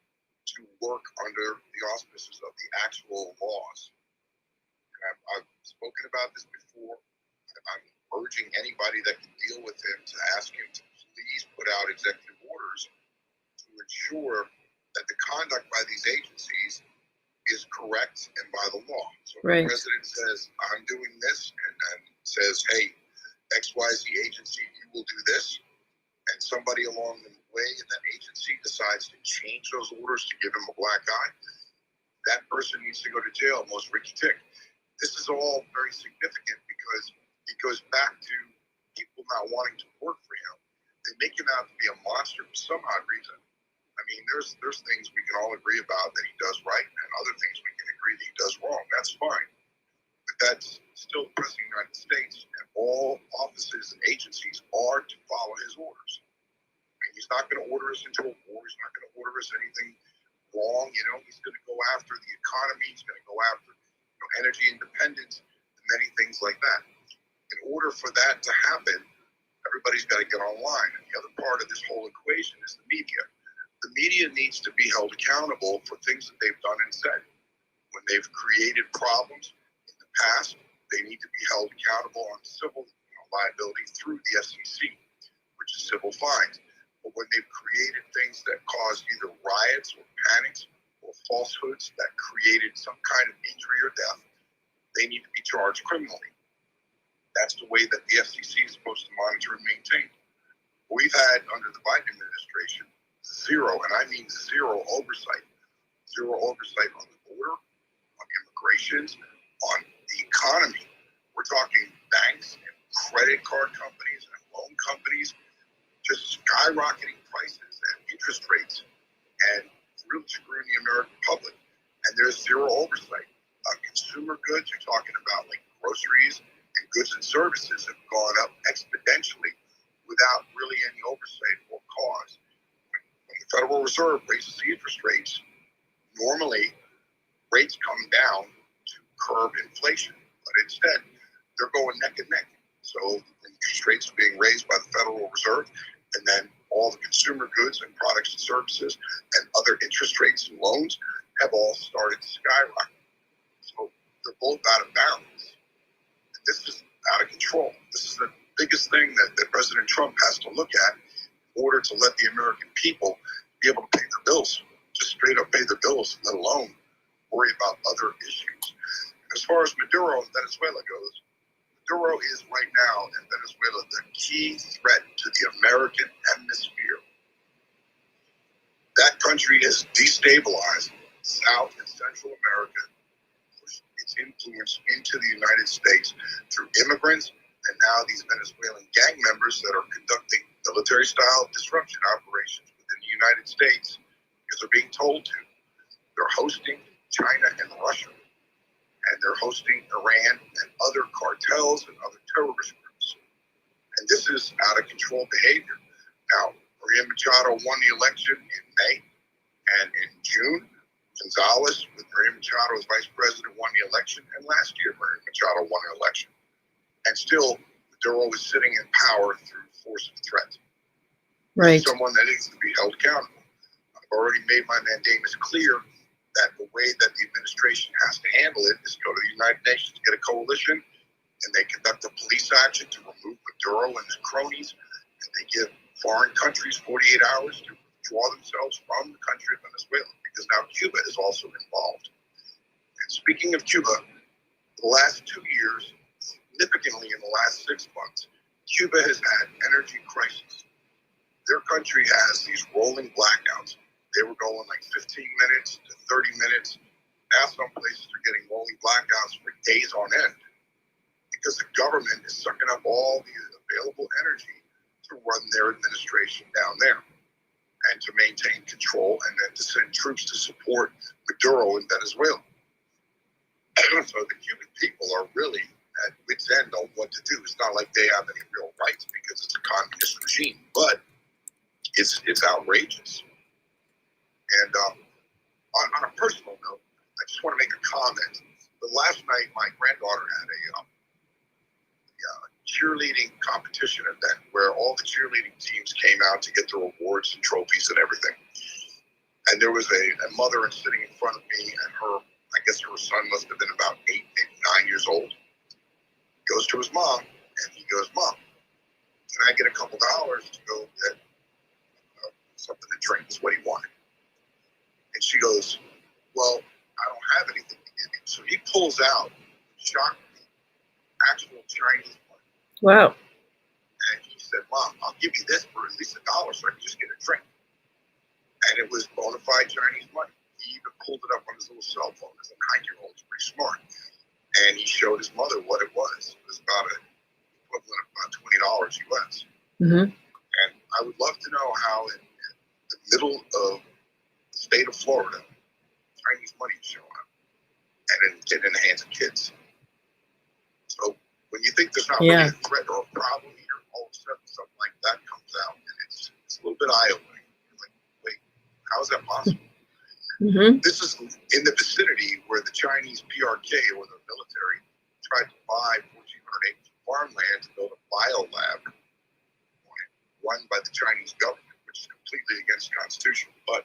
to work under the auspices of the actual laws. And I've spoken about this before. I'm urging anybody that can deal with him to ask him to please put out executive orders to ensure that the conduct by these agencies is correct and by the law. So if Right. the president says, I'm doing this, and then says, hey, XYZ agency, you will do this, and somebody along the way in that agency decides to change those orders to give him a black eye, that person needs to go to jail, most Ricky Tick. This is all very significant because it goes back to people not wanting to work for him. They make him out to be a monster for some odd reason. I mean, there's things we can all agree about that he does right, and other things we can agree that he does wrong. That's fine. But that's still the President of the United States, and all offices and agencies are to follow his orders. I mean, he's not going to order us into a war. He's not going to order us anything wrong. He's going to go after the economy. He's going to go after energy independence and many things like that. In order for that to happen, everybody's got to get online. And the other part of this whole equation is the media. The media needs to be held accountable for things that they've done and said. When they've created problems in the past, they need to be held accountable on civil liability through the SEC, which is civil fines. But when they've created things that caused either riots or panics or falsehoods that created some kind of injury or death, they need to be charged criminally. That's the way that the FCC is supposed to monitor and maintain. We've had, under the Biden administration, zero, and I mean zero oversight. Zero oversight on the border, on immigrations, on the economy. We're talking banks and credit card companies and loan companies just skyrocketing prices and interest rates and really screwing the American public. And there's zero oversight. Consumer goods, you're talking about like groceries and goods and services have gone up exponentially without really any oversight or cause. When the Federal Reserve raises the interest rates, normally rates come down to curb inflation, but instead they're going neck and neck. So interest rates are being raised by the Federal Reserve, and then all the consumer goods and products and services and other interest rates and loans have all started to skyrocket. So they're both out of balance. And this is out of control. This is the biggest thing that President Trump has to look at in order to let the American people be able to pay their bills, just straight up pay their bills, let alone worry about other issues. As far as Maduro and Venezuela goes, Maduro is right now in Venezuela the key threat to the American hemisphere. That country has destabilized South and Central America, pushed its influence into the United States through immigrants and now these Venezuelan gang members that are conducting military-style disruption operations within the United States because they're being told to. They're hosting China and Russia, and they're hosting Iran and other cartels and other terrorist groups. And this is out of control behavior. Now, Maria Machado won the election in May, and in June, Gonzalez, with Maria Machado as vice president, won the election, and last year Maria Machado won the election. And still, Maduro is sitting in power through force of threat. Right. Someone that needs to be held accountable. I've already made my mandamus clear that the way that the administration has to handle it is go to the United Nations, get a coalition, and they conduct a police action to remove Maduro and his cronies, and they give foreign countries 48 hours to withdraw themselves from the country of Venezuela, because now Cuba is also involved. And speaking of Cuba, the last 2 years, significantly in the last 6 months, Cuba has had energy crisis. Their country has these rolling blackouts. They were going like 15 minutes to 30 minutes. Now some places are getting rolling blackouts for days on end because the government is sucking up all the available energy to run their administration down there and to maintain control and then to send troops to support Maduro in Venezuela. So the Cuban people are really at wit's end on what to do. It's not like they have any real rights because it's a communist regime, but it's outrageous. And on a personal note, I just want to make a comment. The last night, my granddaughter had a cheerleading competition event where all the cheerleading teams came out to get their awards and trophies and everything. And there was a mother sitting in front of me, and I guess her son must have been about 8, maybe 9 years old. Goes to his mom, and he goes, "Mom, can I get a couple dollars to go get something to drink?" Is what he wanted. And she goes, "Well, I don't have anything to give you." So he pulls out, shockingly, actual Chinese money. Wow. And he said, "Mom, I'll give you this for at least $1 so I can just get a drink." And it was bona fide Chinese money. He even pulled it up on his little cell phone as a 9-year-old. He's pretty smart. And he showed his mother what it was. It was about an equivalent of about $20 US. Mm-hmm. And I would love to know how in the middle of the state of Florida, Chinese money is showing up and get in the hands of kids. So when you think there's not really a threat or a problem here, all of a sudden something like that comes out, and it's a little bit eye-opening. You're like, wait, how is that possible? Mm-hmm. This is in the vicinity where the Chinese PRK or the military tried to buy 1,400 acres of farmland to build a biolab run by the Chinese government, which is completely against the Constitution. But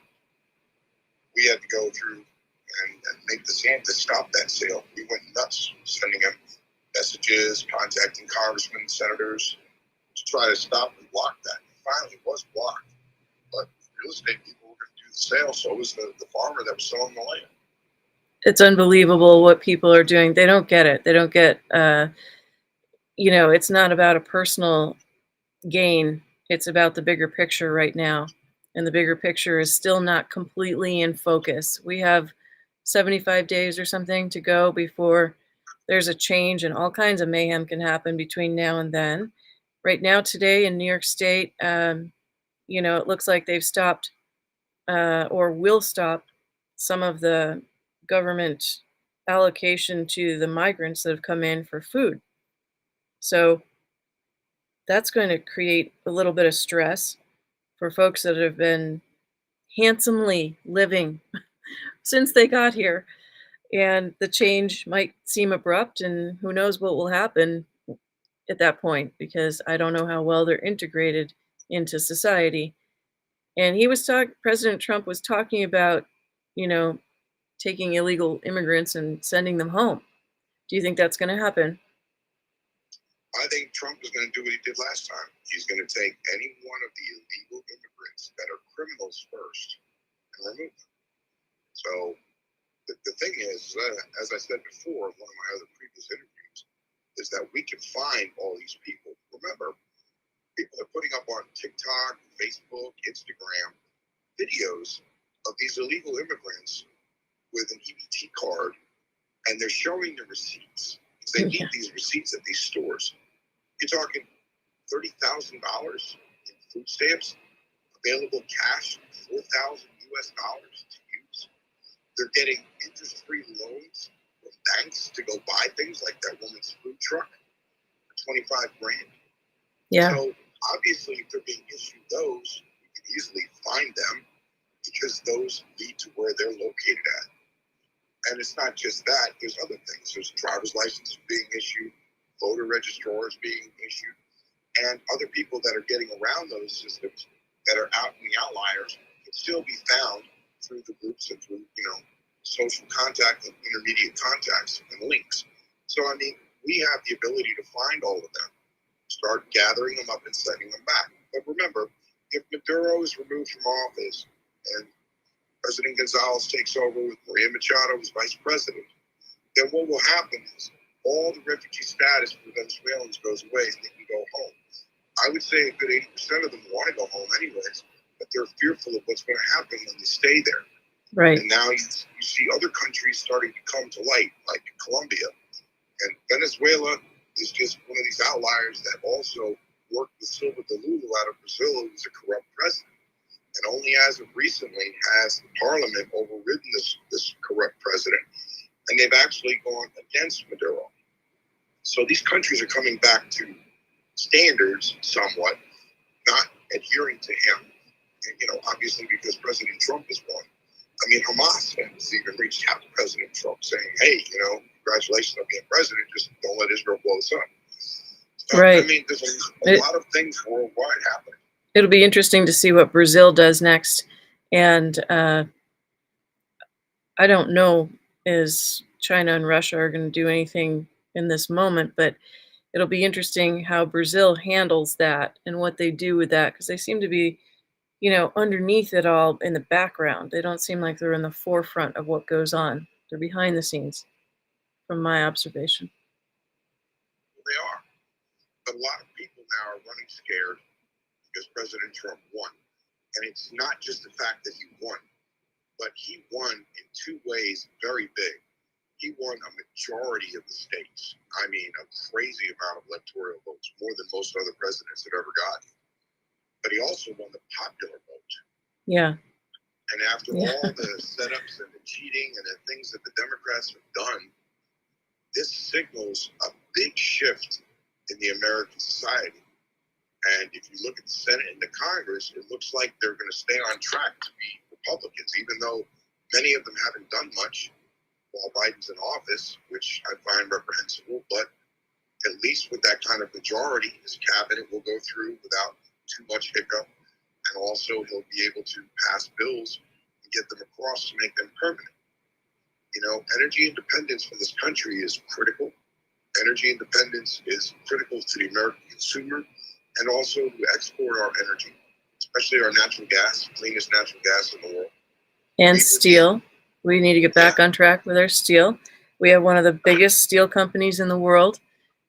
we had to go through and make the stand to stop that sale. We went nuts, sending them messages, contacting congressmen, senators to try to stop and block that. And finally, it was blocked. But real estate people were going to do the sale, so was the farmer that was selling the land. It's unbelievable what people are doing. They don't get it. They don't get, it's not about a personal gain. It's about the bigger picture right now. And the bigger picture is still not completely in focus. We have 75 days or something to go before there's a change, and all kinds of mayhem can happen between now and then. Right now, today in New York State, it looks like they've stopped or will stop some of the government allocation to the migrants that have come in for food. So that's going to create a little bit of stress for folks that have been handsomely living since they got here. And the change might seem abrupt, and who knows what will happen at that point, because I don't know how well they're integrated into society. And President Trump was talking about, taking illegal immigrants and sending them home. Do you think that's going to happen? I think Trump is going to do what he did last time. He's going to take any one of the illegal immigrants that are criminals first and remove them. So the thing is, as I said before in one of my other previous interviews, is that we can find all these people. Remember, people are putting up on TikTok, Facebook, Instagram videos of these illegal immigrants with an EBT card, and they're showing the receipts. They need these receipts at these stores. You're talking $30,000 in food stamps, available cash, $4,000 US to use. They're getting interest-free loans from banks to go buy things like that woman's food truck for $25,000. Yeah. So obviously, if they're being issued those, you can easily find them because those lead to where they're located at. And it's not just that. There's other things. There's driver's licenses being issued, voter registrars being issued, and other people that are getting around those systems that are out in the outliers can still be found through the groups and through, social contact and intermediate contacts and links. So, we have the ability to find all of them, start gathering them up and sending them back. But remember, if Maduro is removed from office and President Gonzalez takes over with Maria Machado as vice president, then what will happen is all the refugee status for Venezuelans goes away and they can go home. I would say a good 80% of them want to go home anyways, but they're fearful of what's going to happen when they stay there. Right. And now you see other countries starting to come to light, like Colombia. And Venezuela is just one of these outliers that also worked with Silva de Lula out of Brazil, who's a corrupt president. And only as of recently has the parliament overridden this corrupt president. And they've actually gone against Maduro. So these countries are coming back to standards somewhat, not adhering to him. And, obviously because President Trump is one. I mean, Hamas has even reached out to President Trump saying, hey, congratulations on being president, just don't let Israel blow us up. So, right. I mean, there's a lot of things worldwide happening. It'll be interesting to see what Brazil does next. And I don't know is China and Russia are going to do anything in this moment, but it'll be interesting how Brazil handles that and what they do with that, because they seem to be underneath it all in the background. They don't seem like they're in the forefront of what goes on. They're behind the scenes, from my observation. Well, they are. But a lot of people now are running scared because President Trump won. And it's not just the fact that he won, but he won in two ways very big. He won a majority of the states. I mean, a crazy amount of electoral votes, more than most other presidents have ever gotten. But he also won the popular vote. Yeah. And after all the setups and the cheating and the things that the Democrats have done, this signals a big shift in the American society. And if you look at the Senate and the Congress, it looks like they're going to stay on track to be Republicans, even though many of them haven't done much while Biden's in office, which I find reprehensible. But at least with that kind of majority, his cabinet will go through without too much hiccup. And also he'll be able to pass bills and get them across to make them permanent. Energy independence for this country is critical. Energy independence is critical to the American consumer and also to export our energy, especially our natural gas, cleanest natural gas in the world. And steel. We need to get back on track with our steel. We have one of the biggest steel companies in the world,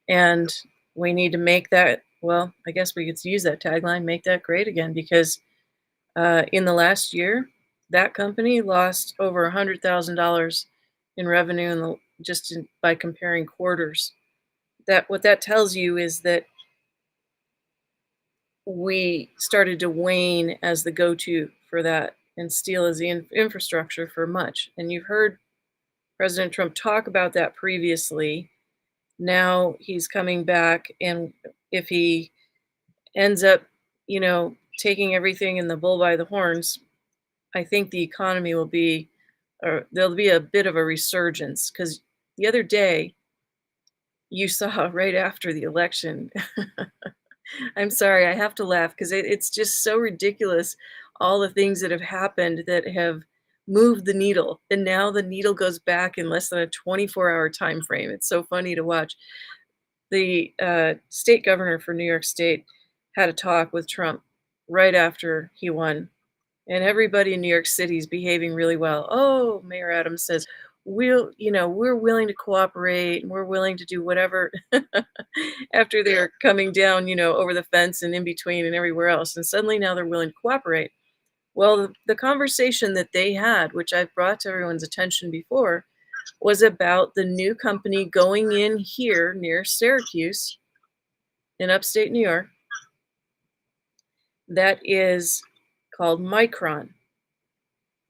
and we need to make that, well, I guess we could use that tagline, make that great again, because in the last year, that company lost over $100,000 in revenue by comparing quarters. What that tells you is that we started to wane as the go-to for that, and steel is the infrastructure for much. And you've heard President Trump talk about that previously. Now he's coming back, and if he ends up, taking everything in the bull by the horns, I think the economy will be, or there'll be a bit of a resurgence, because the other day you saw right after the election, I'm sorry, I have to laugh because it's just so ridiculous, all the things that have happened that have moved the needle, and now the needle goes back in less than a 24-hour time frame. It's so funny to watch. The state governor for New York State had a talk with Trump right after he won, and everybody in New York City is behaving really well. Oh, Mayor Adams says, we're willing to cooperate and we're willing to do whatever after they're coming down, over the fence and in between and everywhere else. And suddenly now they're willing to cooperate. Well, the conversation that they had, which I've brought to everyone's attention before, was about the new company going in here near Syracuse in upstate New York that is called Micron.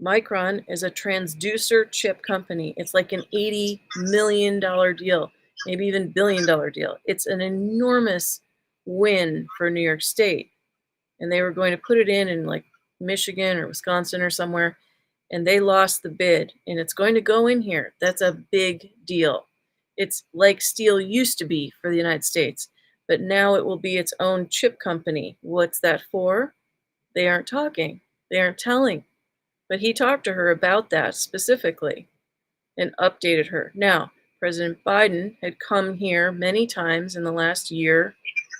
Micron is a transducer chip company. It's like an $80 million deal, maybe even $1 billion deal. It's an enormous win for New York State. And they were going to put it in like Michigan or Wisconsin or somewhere, and they lost the bid. And it's going to go in here. That's a big deal. It's like steel used to be for the United States, but now it will be its own chip company. What's that for? They aren't talking. They aren't telling. But he talked to her about that specifically and updated her. Now, President Biden had come here many times in the last year.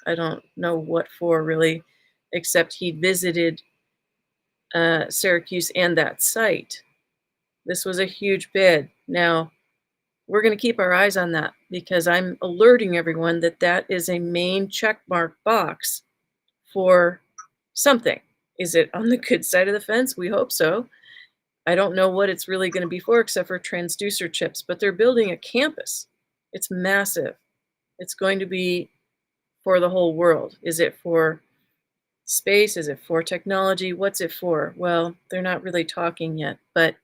I don't know what for really, except he visited Syracuse and that site. This was a huge bid. Now, we're going to keep our eyes on that because I'm alerting everyone that that is a main check mark box for something. Is it on the good side of the fence? We hope so. I don't know what it's really going to be for except for transducer chips, but they're building a campus. It's massive. It's going to be for the whole world. Is it for space? Is it for technology? What's it for? Well, they're not really talking yet, but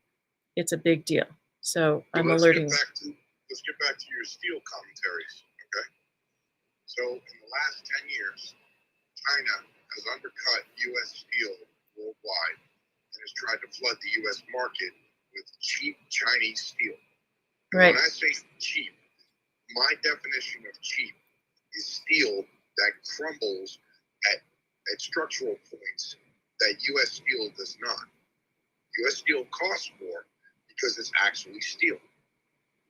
it's a big deal. So I'm alerting them. Let's get back to your steel commentaries. Okay. So in the last 10 years, China has undercut U.S. steel worldwide and has tried to flood the U.S. market with cheap Chinese steel. And Right. when I say cheap, my definition of cheap is steel that crumbles at structural points that U.S. steel does not. U.S. steel costs more because it's actually steel.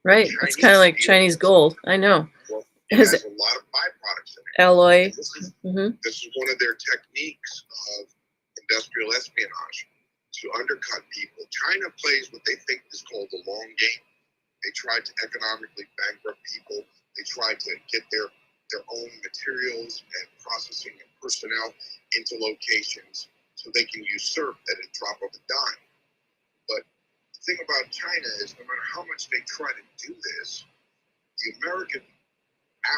Right. It's kind of like Chinese gold. I know. Well, it has a lot of byproducts in it. Alloy. This is Mm-hmm. one of their techniques of industrial espionage, to undercut people. China plays what they think is called the long game. They try to economically bankrupt people. They try to get their own materials and processing and personnel into locations so they can usurp at a drop of a dime. But the thing about China is no matter how much they try to do this, the American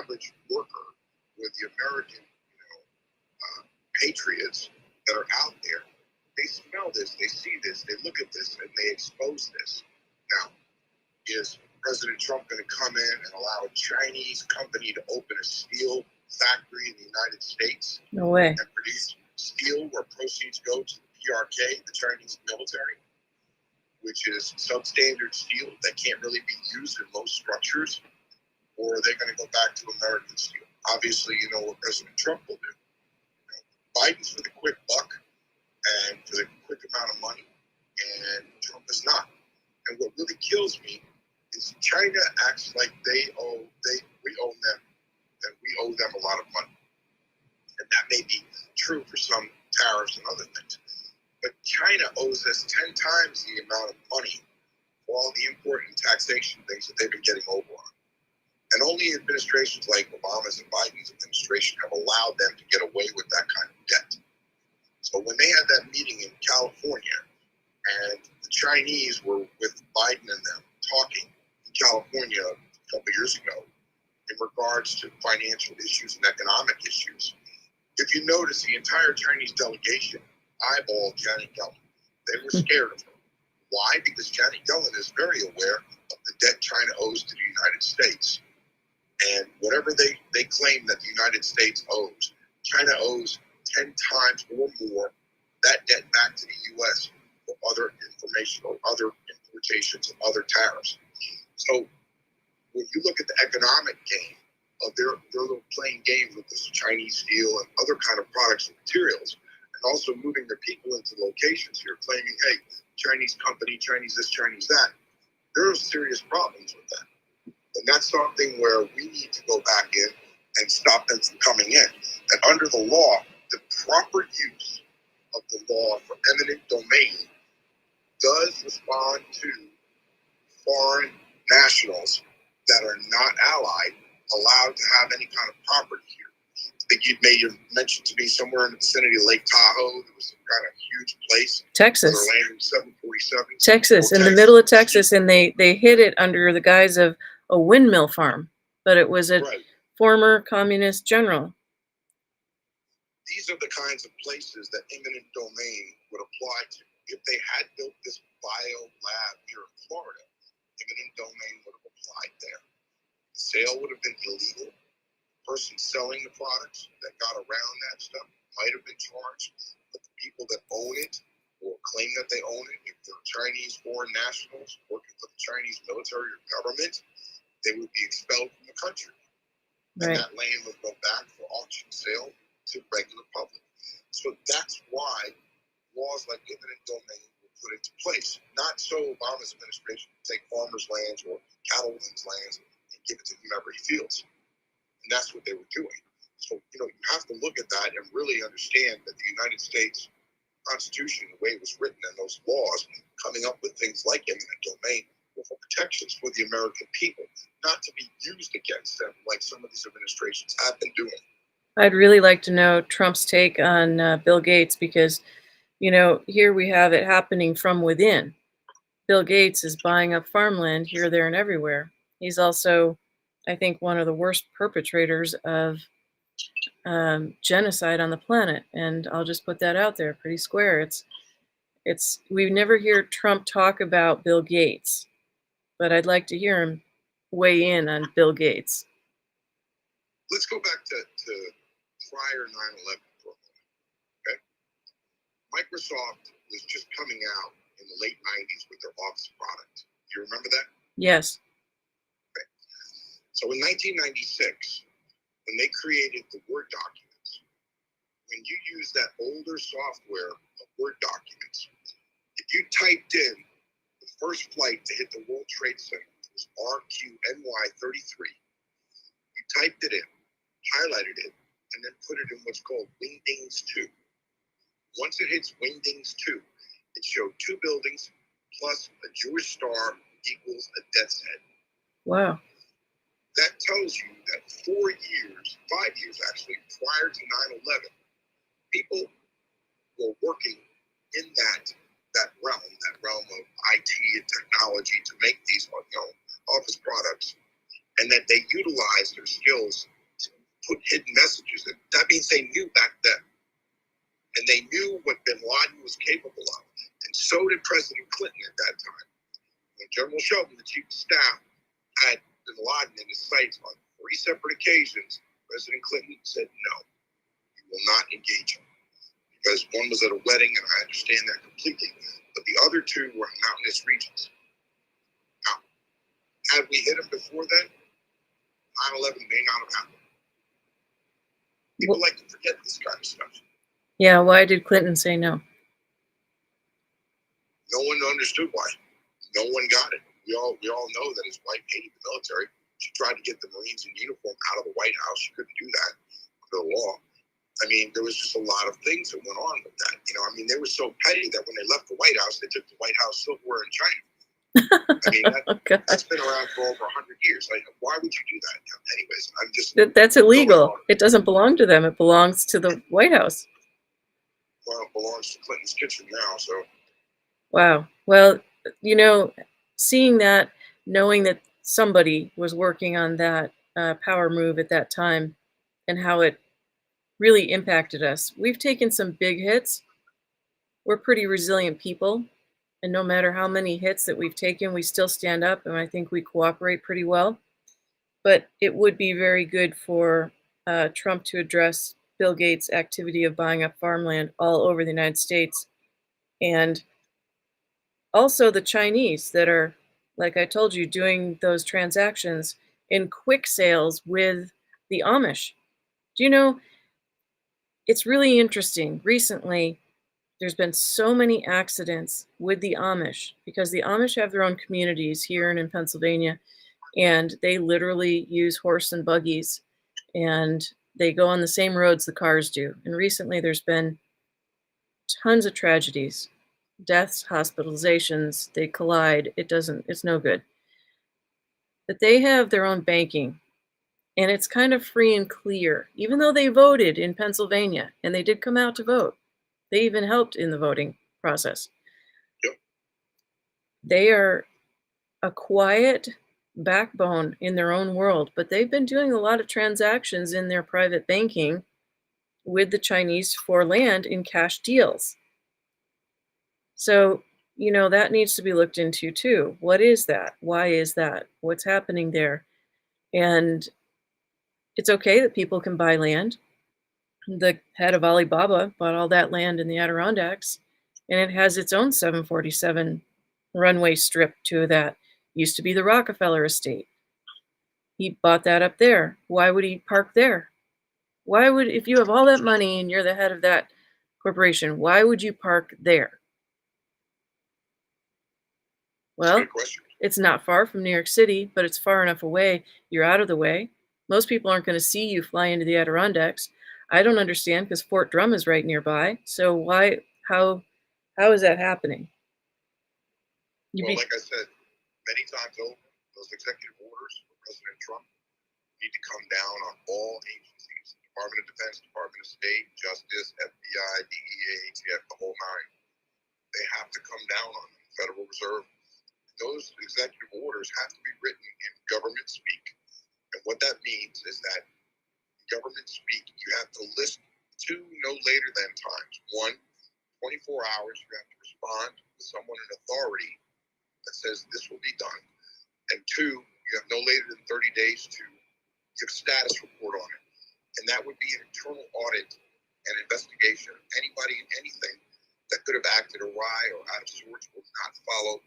average worker with the American patriots that are out there, they smell this, they see this, they look at this, and they expose this. Now, is President Trump going to come in and allow a Chinese company to open a steel factory in the United States? No way. And produce steel where proceeds go to the PRK, the Chinese military, which is substandard steel that can't really be used in most structures? Or are they going to go back to American steel? Obviously, you know what President Trump will do. Biden's for the quick buck and for the quick amount of money, and Trump is not. And what really kills me is China acts like we owe them, and we owe them a lot of money. And that may be true for some tariffs and other things. But China owes us 10 times the amount of money for all the important taxation things that they've been getting over on. And only administrations like Obama's and Biden's administration have allowed them to get away with that kind of debt. So when they had that meeting in California, and the Chinese were with Biden and them talking in California a couple of years ago in regards to financial issues and economic issues, if you notice, the entire Chinese delegation eyeballed Janet Yellen. They were scared of her. Why? Because Janet Yellen is very aware of the debt China owes to the United States. And whatever they claim that the United States owes, China owes 10 times or more that debt back to the U.S. for other information or other importations and other tariffs. So when you look at the economic game of their little playing games with this Chinese steel and other kind of products and materials, and also moving their people into locations here, claiming, hey, Chinese company, Chinese this, Chinese that, there are serious problems with that. And that's something where we need to go back in and stop them from coming in. And under the law, the proper use of the law for eminent domain does respond to foreign nationals that are not allied allowed to have any kind of property here. I think you made your mention to me somewhere in the vicinity of Lake Tahoe. There was some kind of huge place. Texas. Where they're landing 747. Texas, in the middle of Texas, and they hid it under the guise of a windmill farm, but it was a former communist general. These are the kinds of places that eminent domain would apply to. If they had built this bio lab here in Florida, eminent domain would have applied there. The sale would have been illegal. The person selling the products that got around that stuff might have been charged, but the people that own it or claim that they own it, if they're Chinese foreign nationals working for the Chinese military or government, they would be expelled from the country. And that land would go back for auction sale to the regular public. So that's why laws like eminent domain were put into place. Not so Obama's administration would take farmers' lands or cattlemen's lands and give it to whomever he feels. And that's what they were doing. So, you have to look at that and really understand that the United States Constitution, the way it was written and those laws, coming up with things like eminent domain, for protections for the American people, not to be used against them like some of these administrations have been doing. I'd really like to know Trump's take on Bill Gates because, here we have it happening from within. Bill Gates is buying up farmland here, there, and everywhere. He's also, I think, one of the worst perpetrators of genocide on the planet, and I'll just put that out there pretty square. It's we never hear Trump talk about Bill Gates, but I'd like to hear him weigh in on Bill Gates. Let's go back to prior 9/11 for a moment. Okay, Microsoft was just coming out in the late 90s with their Office product. Do you remember that? Yes. Okay. So in 1996, when they created the Word documents, when you use that older software of Word documents, if you typed in the first flight to hit the World Trade Center, which was RQNY33, you typed it in, highlighted it, and then put it in what's called Wingdings 2. Once it hits Wingdings 2, it showed two buildings plus a Jewish star equals a death's head. Wow. That tells you that 4 years, 5 years actually, prior to 9/11, people were working in that realm of IT and technology to make these Office products, and that they utilized their skills to put hidden messages in. That means they knew back then. And they knew what bin Laden was capable of. And so did President Clinton at that time. When General Shelton, the chief of staff, had bin Laden in his sights on 3 separate occasions, President Clinton said, no, you will not engage him. Because one was at a wedding, and I understand that completely. But the other 2 were in mountainous regions. Now, had we hit him before then, 9/11 may not have happened. People like to forget this kind of stuff. Yeah, why did Clinton say no? No one understood why. No one got it. We all know that his wife hated the military. She tried to get the Marines in uniform out of the White House. She couldn't do that under the law. I mean, there was just a lot of things that went on with that. They were so petty that when they left the White House, they took the White House silverware in China. I mean, that's been around for over 100 years. Why would you do that? Anyways, I'm just... That's illegal. It doesn't belong to them. It belongs to the White House. Well, it belongs to Clinton's kitchen now, so... Wow. Well, seeing that, knowing that somebody was working on that power move at that time and how it really impacted us. We've taken some big hits. We're pretty resilient people. And no matter how many hits that we've taken, we still stand up, and I think we cooperate pretty well. But it would be very good for Trump to address Bill Gates' activity of buying up farmland all over the United States. And also the Chinese that are, like I told you, doing those transactions in quick sales with the Amish. Do you know, it's really interesting. Recently, there's been so many accidents with the Amish because the Amish have their own communities here and in Pennsylvania, and they literally use horse and buggies, and they go on the same roads the cars do. And recently there's been tons of tragedies, deaths, hospitalizations, they collide. It's no good. But they have their own banking, and it's kind of free and clear, even though they voted in Pennsylvania, and they did come out to vote. They even helped in the voting process. Yep. They are a quiet backbone in their own world, but they've been doing a lot of transactions in their private banking with the Chinese for land in cash deals. So, that needs to be looked into too. What is that? Why is that? What's happening there? And it's okay that people can buy land. The head of Alibaba bought all that land in the Adirondacks, and it has its own 747 runway strip to that. Used to be the Rockefeller estate. He bought that up there. Why would he park there? If you have all that money and you're the head of that corporation, why would you park there? Well, it's not far from New York City, but it's far enough away. You're out of the way. Most people aren't going to see you fly into the Adirondacks. I don't understand because Fort Drum is right nearby. So how is that happening? Like I said, many times over, those executive orders for President Trump need to come down on all agencies: Department of Defense, Department of State, Justice, FBI, DEA, ATF, the whole nine. They have to come down on them. Federal Reserve. Those executive orders have to be written in government speak. And what that means is that government speak, you have to list two no later than times. One, 24 hours, you have to respond with someone in authority that says this will be done. And two, you have no later than 30 days to give a status report on it. And that would be an internal audit and investigation of anybody and anything that could have acted awry or out of sorts or not followed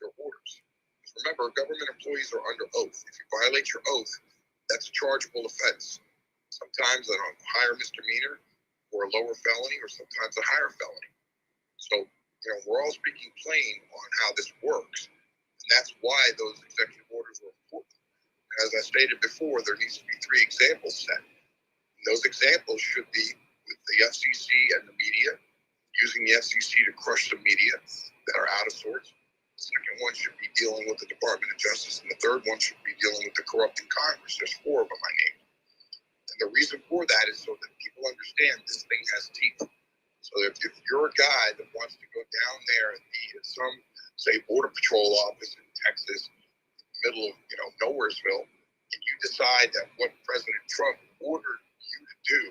their orders. Remember, government employees are under oath. If you violate your oath, that's a chargeable offense. Sometimes a higher misdemeanor or a lower felony, or sometimes a higher felony. So, we're all speaking plain on how this works. And that's why those executive orders are important. As I stated before, there needs to be 3 examples set. And those examples should be with the FCC and the media, using the FCC to crush the media that are out of sorts. The second one should be dealing with the Department of Justice, and the third one should be dealing with the corrupt in Congress. There's 4 of them I named. And the reason for that is so that people understand this thing has teeth. So if you're a guy that wants to go down there and be at some, say, Border Patrol office in Texas, middle of, Nowheresville, and you decide that what President Trump ordered you to do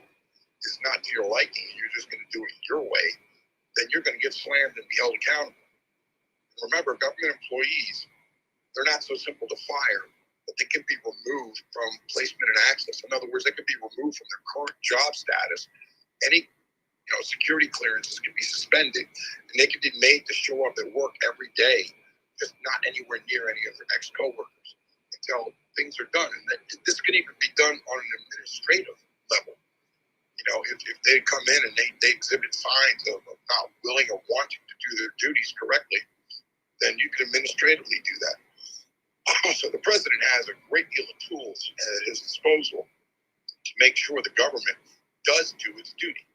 is not to your liking, and you're just going to do it your way, then you're going to get slammed and be held accountable. Remember, government employees, they're not so simple to fire, but they can be removed from placement and access. In other words, they can be removed from their current job status. Any security clearances can be suspended, and they can be made to show up at work every day, just not anywhere near any of their ex-coworkers until things are done. And this can even be done on an administrative level. If they come in and they exhibit signs of not willing or wanting to do their duties correctly, then you can administratively do that. So the president has a great deal of tools at his disposal to make sure the government does do its duty.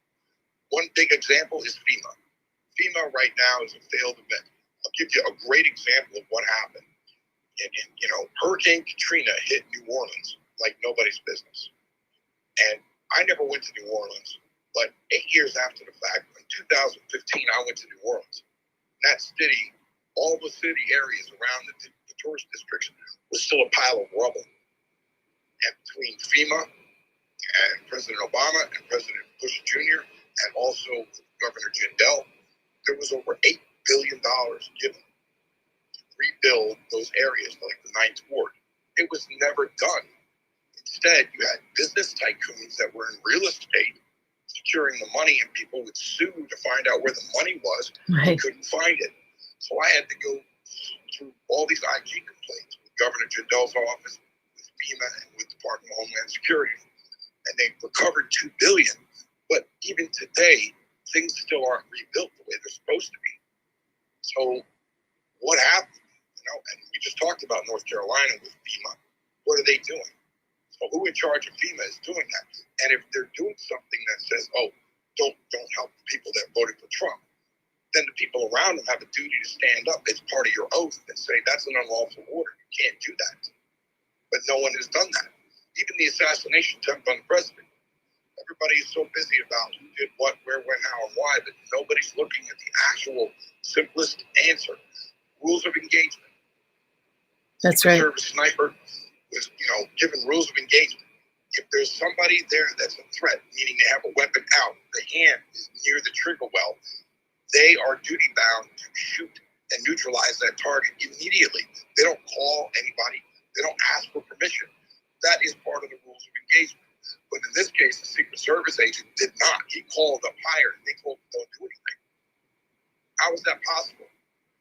One big example is FEMA. FEMA right now is a failed event. I'll give you a great example of what happened. Hurricane Katrina hit New Orleans like nobody's business. And I never went to New Orleans, but 8 years after the fact, in 2015, I went to New Orleans. That city, all the city areas around the tourist districts was still a pile of rubble. And between FEMA and President Obama and President Bush Jr. and also Governor Jindal, there was over $8 billion given to rebuild those areas like the Ninth Ward. It was never done. Instead, you had business tycoons that were in real estate securing the money, and people would sue to find out where the money was. Right. They couldn't find it. So I had to go through all these IG complaints with Governor Jindal's office, with FEMA, and with Department of Homeland Security. And they recovered $2 billion. But even today, things still aren't rebuilt the way they're supposed to be. So what happened? And we just talked about North Carolina with FEMA. What are they doing? So who in charge of FEMA is doing that? And if they're doing something that says, don't help the people that voted for Trump, then the people around them have a duty to stand up as part of your oath and say, that's an unlawful order. You can't do that. But no one has done that. Even the assassination attempt on the president. Everybody is so busy about who did what, where, when, how, and why, that nobody's looking at the actual simplest answer. Rules of engagement. That's right. Service sniper was, given rules of engagement. If there's somebody there that's a threat, meaning they have a weapon out, the hand is near the trigger well, they are duty bound to shoot and neutralize that target immediately. They don't call anybody. They don't ask for permission. That is part of the rules of engagement. But in this case, the Secret Service agent did not. He called up higher and they told him don't do anything. How is that possible?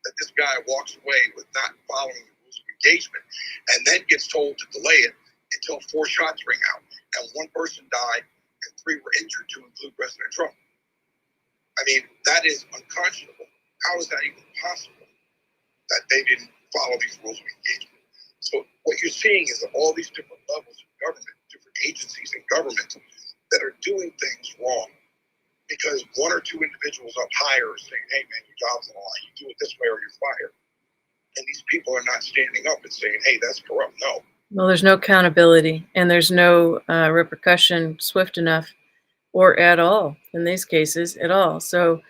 That this guy walks away with not following the rules of engagement and then gets told to delay it until 4 shots ring out and 1 person died and 3 were injured, to include President Trump. I mean, that is unconscionable. How is that even possible that they didn't follow these rules of engagement? So what you're seeing is that all these different levels of government, different agencies in government that are doing things wrong because 1 or 2 individuals up higher are saying, hey man, your job's on the line. You do it this way or you're fired. And these people are not standing up and saying, hey, that's corrupt. No. Well, there's no accountability and there's no repercussion swift enough or at all in these cases at all. So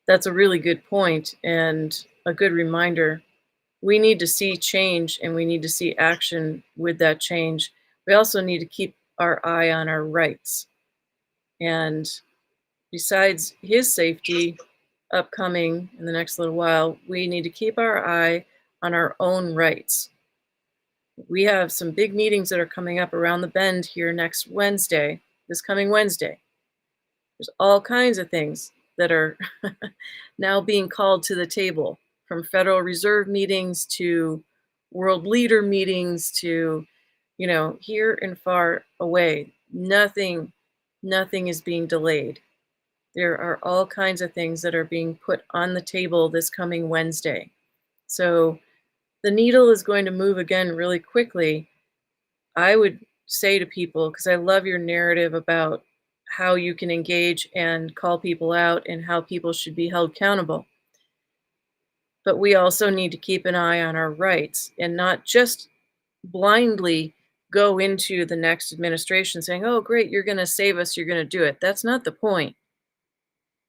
that's a really good point and a good reminder. We need to see change and we need to see action with that change. We also need to keep our eye on our rights. And besides his safety upcoming in the next little while, we need to keep our eye on our own rights. We have some big meetings that are coming up around the bend here next Wednesday, this coming Wednesday. There's all kinds of things that are now being called to the table, from Federal Reserve meetings to world leader meetings to, here and far away. Nothing is being delayed. There are all kinds of things that are being put on the table this coming Wednesday. So the needle is going to move again really quickly. I would say to people, because I love your narrative about how you can engage and call people out and how people should be held accountable. But we also need to keep an eye on our rights and not just blindly go into the next administration saying, oh, great, you're going to save us, you're going to do it. That's not the point.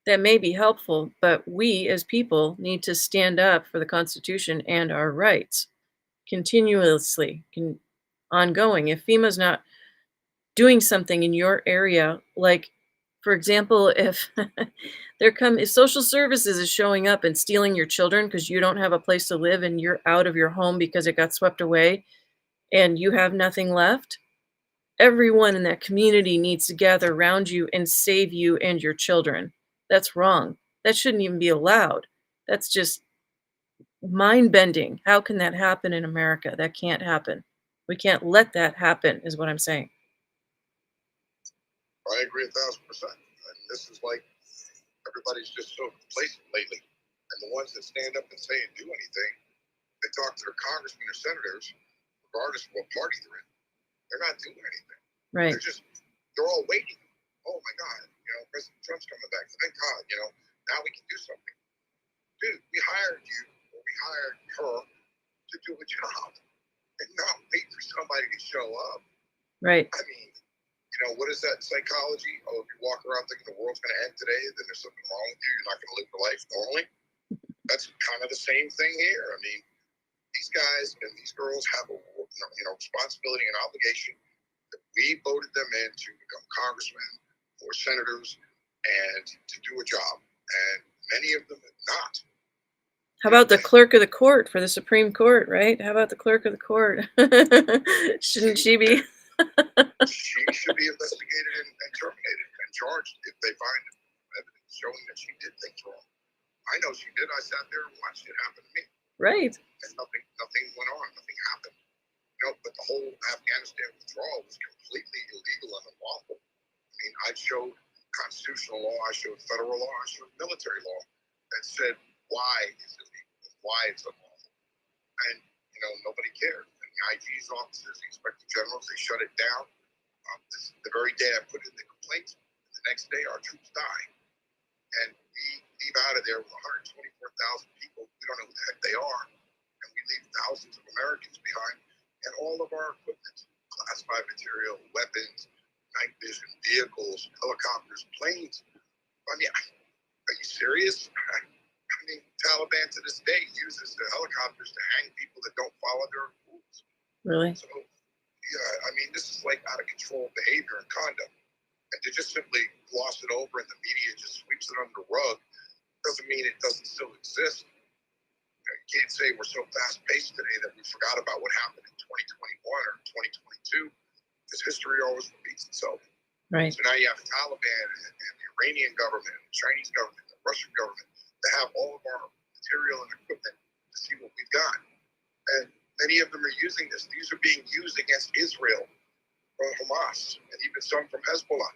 That may be helpful, but we as people need to stand up for the Constitution and our rights continuously, ongoing. If FEMA's not doing something in your area, like, for example, if if social services is showing up and stealing your children because you don't have a place to live and you're out of your home because it got swept away and you have nothing left, everyone in that community needs to gather around you and save you and your children. That's wrong. That shouldn't even be allowed. That's just mind-bending. How can that happen in America? That can't happen. We can't let that happen, is what I'm saying. I agree 1,000%. And this is like everybody's just so complacent lately. And the ones that stand up and say and do anything, they talk to their congressmen or senators, regardless of what party they're in. They're not doing anything. Right. They're all waiting. Oh my God, President Trump's coming back. Thank God, now we can do something. Dude, we hired you, or we hired her to do a job and not wait for somebody to show up. Right. I mean, what is that psychology? Oh, if you walk around thinking the world's going to end today, then there's something wrong with you. You're not going to live your life normally. That's kind of the same thing here. I mean, these guys and these girls have a responsibility and obligation that we voted them in to become congressmen or senators and to do a job. And many of them have not. How about the clerk of the court for the Supreme Court, right? How about the clerk of the court? Shouldn't she be? She should be investigated and terminated and charged if they find evidence showing that she did things wrong. I know she did. I sat there and watched it happen to me. Right. And nothing went on. Nothing happened. But the whole Afghanistan withdrawal was completely illegal and unlawful. I mean, I showed constitutional law, I showed federal law, I showed military law that said why it's illegal, why it's unlawful. And, nobody cared. And the IG's offices, the inspector generals, they shut it down. The very day I put in the complaint, the next day our troops die. And we leave out of there with 124,000 people. We don't know who the heck they are. And we leave thousands of Americans behind. And all of our equipment, classified material, weapons, night vision, vehicles, helicopters, planes. I mean, are you serious? I mean, Taliban to this day uses the helicopters to hang people that don't follow their rules. Really? So, yeah, I mean, this is like out of control behavior and conduct. And to just simply gloss it over and the media just sweeps it under the rug doesn't mean it doesn't still exist. You can't say we're so fast-paced today that we forgot about what happened in 2021 or 2022, because history always repeats itself. Right. So now you have the Taliban and the Iranian government, the Chinese government, the Russian government to have all of our material and equipment to see what we've got. And many of them are using this. These are being used against Israel from Hamas and even some from Hezbollah.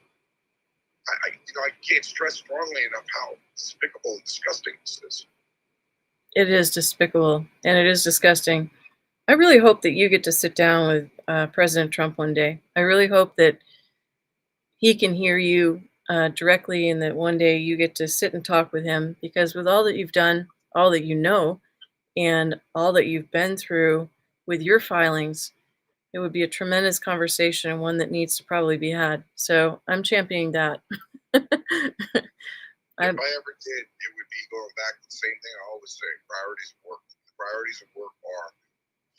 I can't stress strongly enough how despicable and disgusting this is. It is despicable and it is disgusting. I really hope that you get to sit down with President Trump one day. I really hope that he can hear you directly and that one day you get to sit and talk with him, because with all that you've done, all that you know, and all that you've been through with your filings, it would be a tremendous conversation and one that needs to probably be had. So I'm championing that. If I ever did, it would be going back to the same thing I always say: priorities of work. The priorities of work are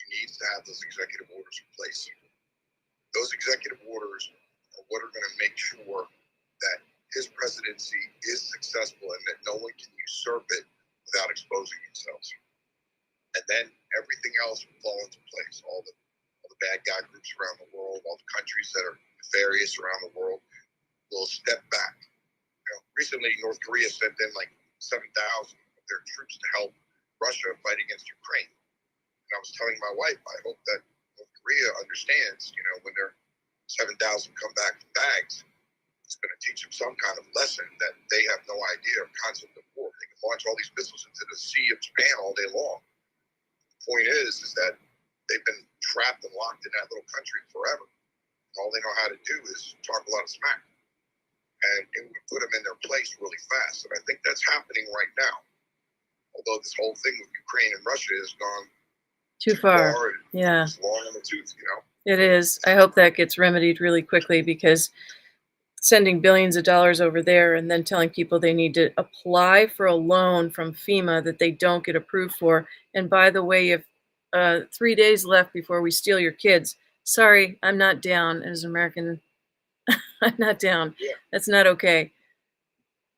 you need to have those executive orders in place. Those executive orders are what are going to make sure that his presidency is successful and that no one can usurp it without exposing themselves. And then everything else will fall into place. All the bad guy groups around the world, all the countries that are nefarious around the world will step back. Recently, North Korea sent in like 7,000 of their troops to help Russia fight against Ukraine. And I was telling my wife, I hope that North Korea understands, when their 7,000 come back from bags, it's going to teach them some kind of lesson that they have no idea or concept of war. They can launch all these missiles into the Sea of Japan all day long. The point is that they've been trapped and locked in that little country forever. All they know how to do is talk a lot of smack. And it would put them in their place really fast. And I think that's happening right now. Although this whole thing with Ukraine and Russia has gone too far. Yeah. It's long in the tooth, It is. I hope that gets remedied really quickly, because sending billions of dollars over there and then telling people they need to apply for a loan from FEMA that they don't get approved for. And by the way, if 3 days left before we steal your kids, sorry, I'm not down as an American. I'm not down. Yeah. That's not okay.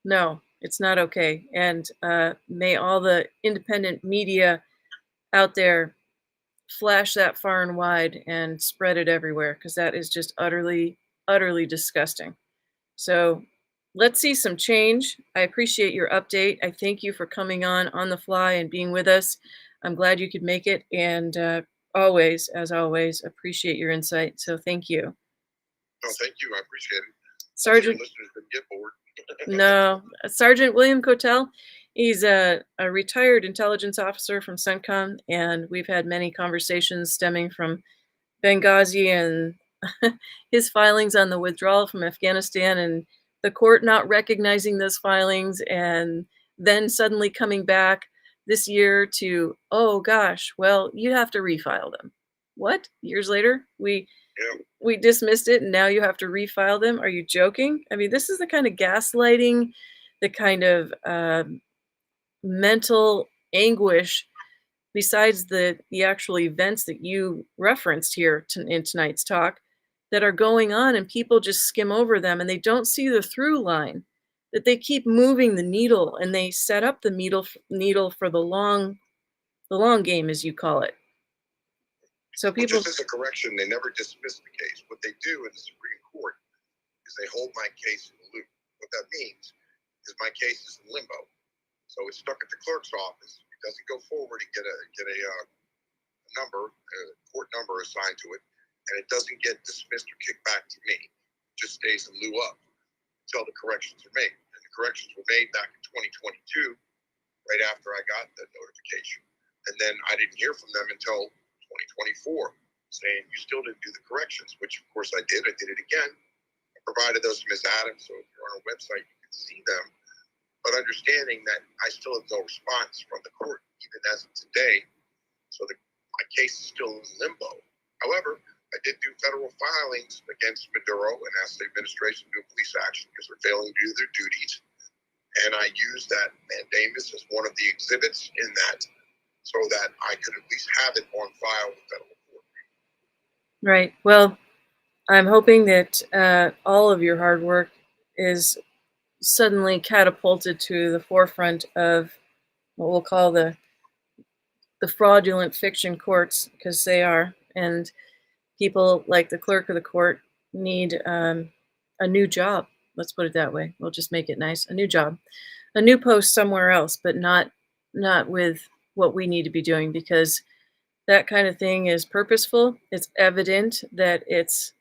No, it's not okay. And may all the independent media out there flash that far and wide and spread it everywhere, because that is just utterly, utterly disgusting. So let's see some change. I appreciate your update. I thank you for coming on the fly and being with us. I'm glad you could make it. And always, as always, appreciate your insight. So thank you. No, thank you. I appreciate it. Sergeant. Listeners didn't get bored. No, Sergeant William Cotel. He's a retired intelligence officer from CENTCOM, and we've had many conversations stemming from Benghazi and his filings on the withdrawal from Afghanistan, and the court not recognizing those filings, and then suddenly coming back this year to, oh gosh, well, you have to refile them. What? Years later, we dismissed it, and now you have to refile them? Are you joking? I mean, this is the kind of gaslighting, the kind of mental anguish, besides the actual events that you referenced here in tonight's talk, that are going on, and people just skim over them and they don't see the through line, that they keep moving the needle, and they set up the needle for the long game, as you call it. So people, just as a correction, they never dismiss the case. What they do in the Supreme Court is they hold my case in the loop. What that means is my case is in limbo. So it's stuck at the clerk's office. It doesn't go forward and get a number, a court number assigned to it, and it doesn't get dismissed or kicked back to me. It just stays in lieu of until the corrections are made. And the corrections were made back in 2022, right after I got the notification. And then I didn't hear from them until 2024, saying you still didn't do the corrections, which of course I did. I did it again. I provided those to Ms. Adams, so if you're on our website, you can see them. But understanding that I still have no response from the court, even as of today, so my case is still in limbo. However, I did do federal filings against Maduro and asked the administration to do police action because they're failing to do their duties. And I used that mandamus as one of the exhibits in that, so that I could at least have it on file with federal court. Right. Well, I'm hoping that all of your hard work is suddenly catapulted to the forefront of what we'll call the fraudulent fiction courts, because they are, and people like the clerk of the court need a new job. Let's put it that way. We'll just make it nice. A new job, a new post somewhere else, but not with what we need to be doing, because that kind of thing is purposeful. It's evident that it's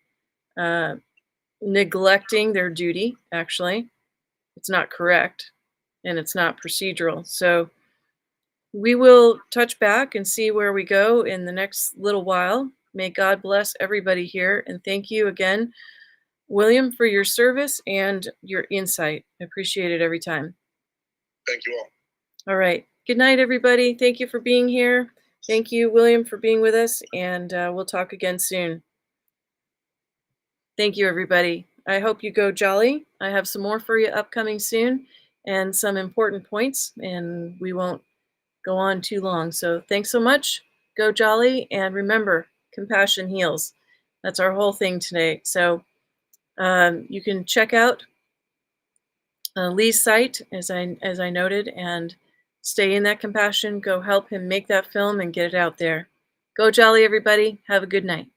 neglecting their duty. Actually, it's not correct, and it's not procedural. So we will touch back and see where we go in the next little while. May God bless everybody here. And thank you again, William, for your service and your insight. I appreciate it every time. Thank you all. All right. Good night, everybody. Thank you for being here. Thank you, William, for being with us, and we'll talk again soon. Thank you, everybody. I hope you go jolly. I have some more for you upcoming soon and some important points, and we won't go on too long. So thanks so much. Go jolly, and remember, compassion heals. That's our whole thing today. So you can check out Lee's site, as I noted, and stay in that compassion. Go help him make that film and get it out there. Go jolly, everybody. Have a good night.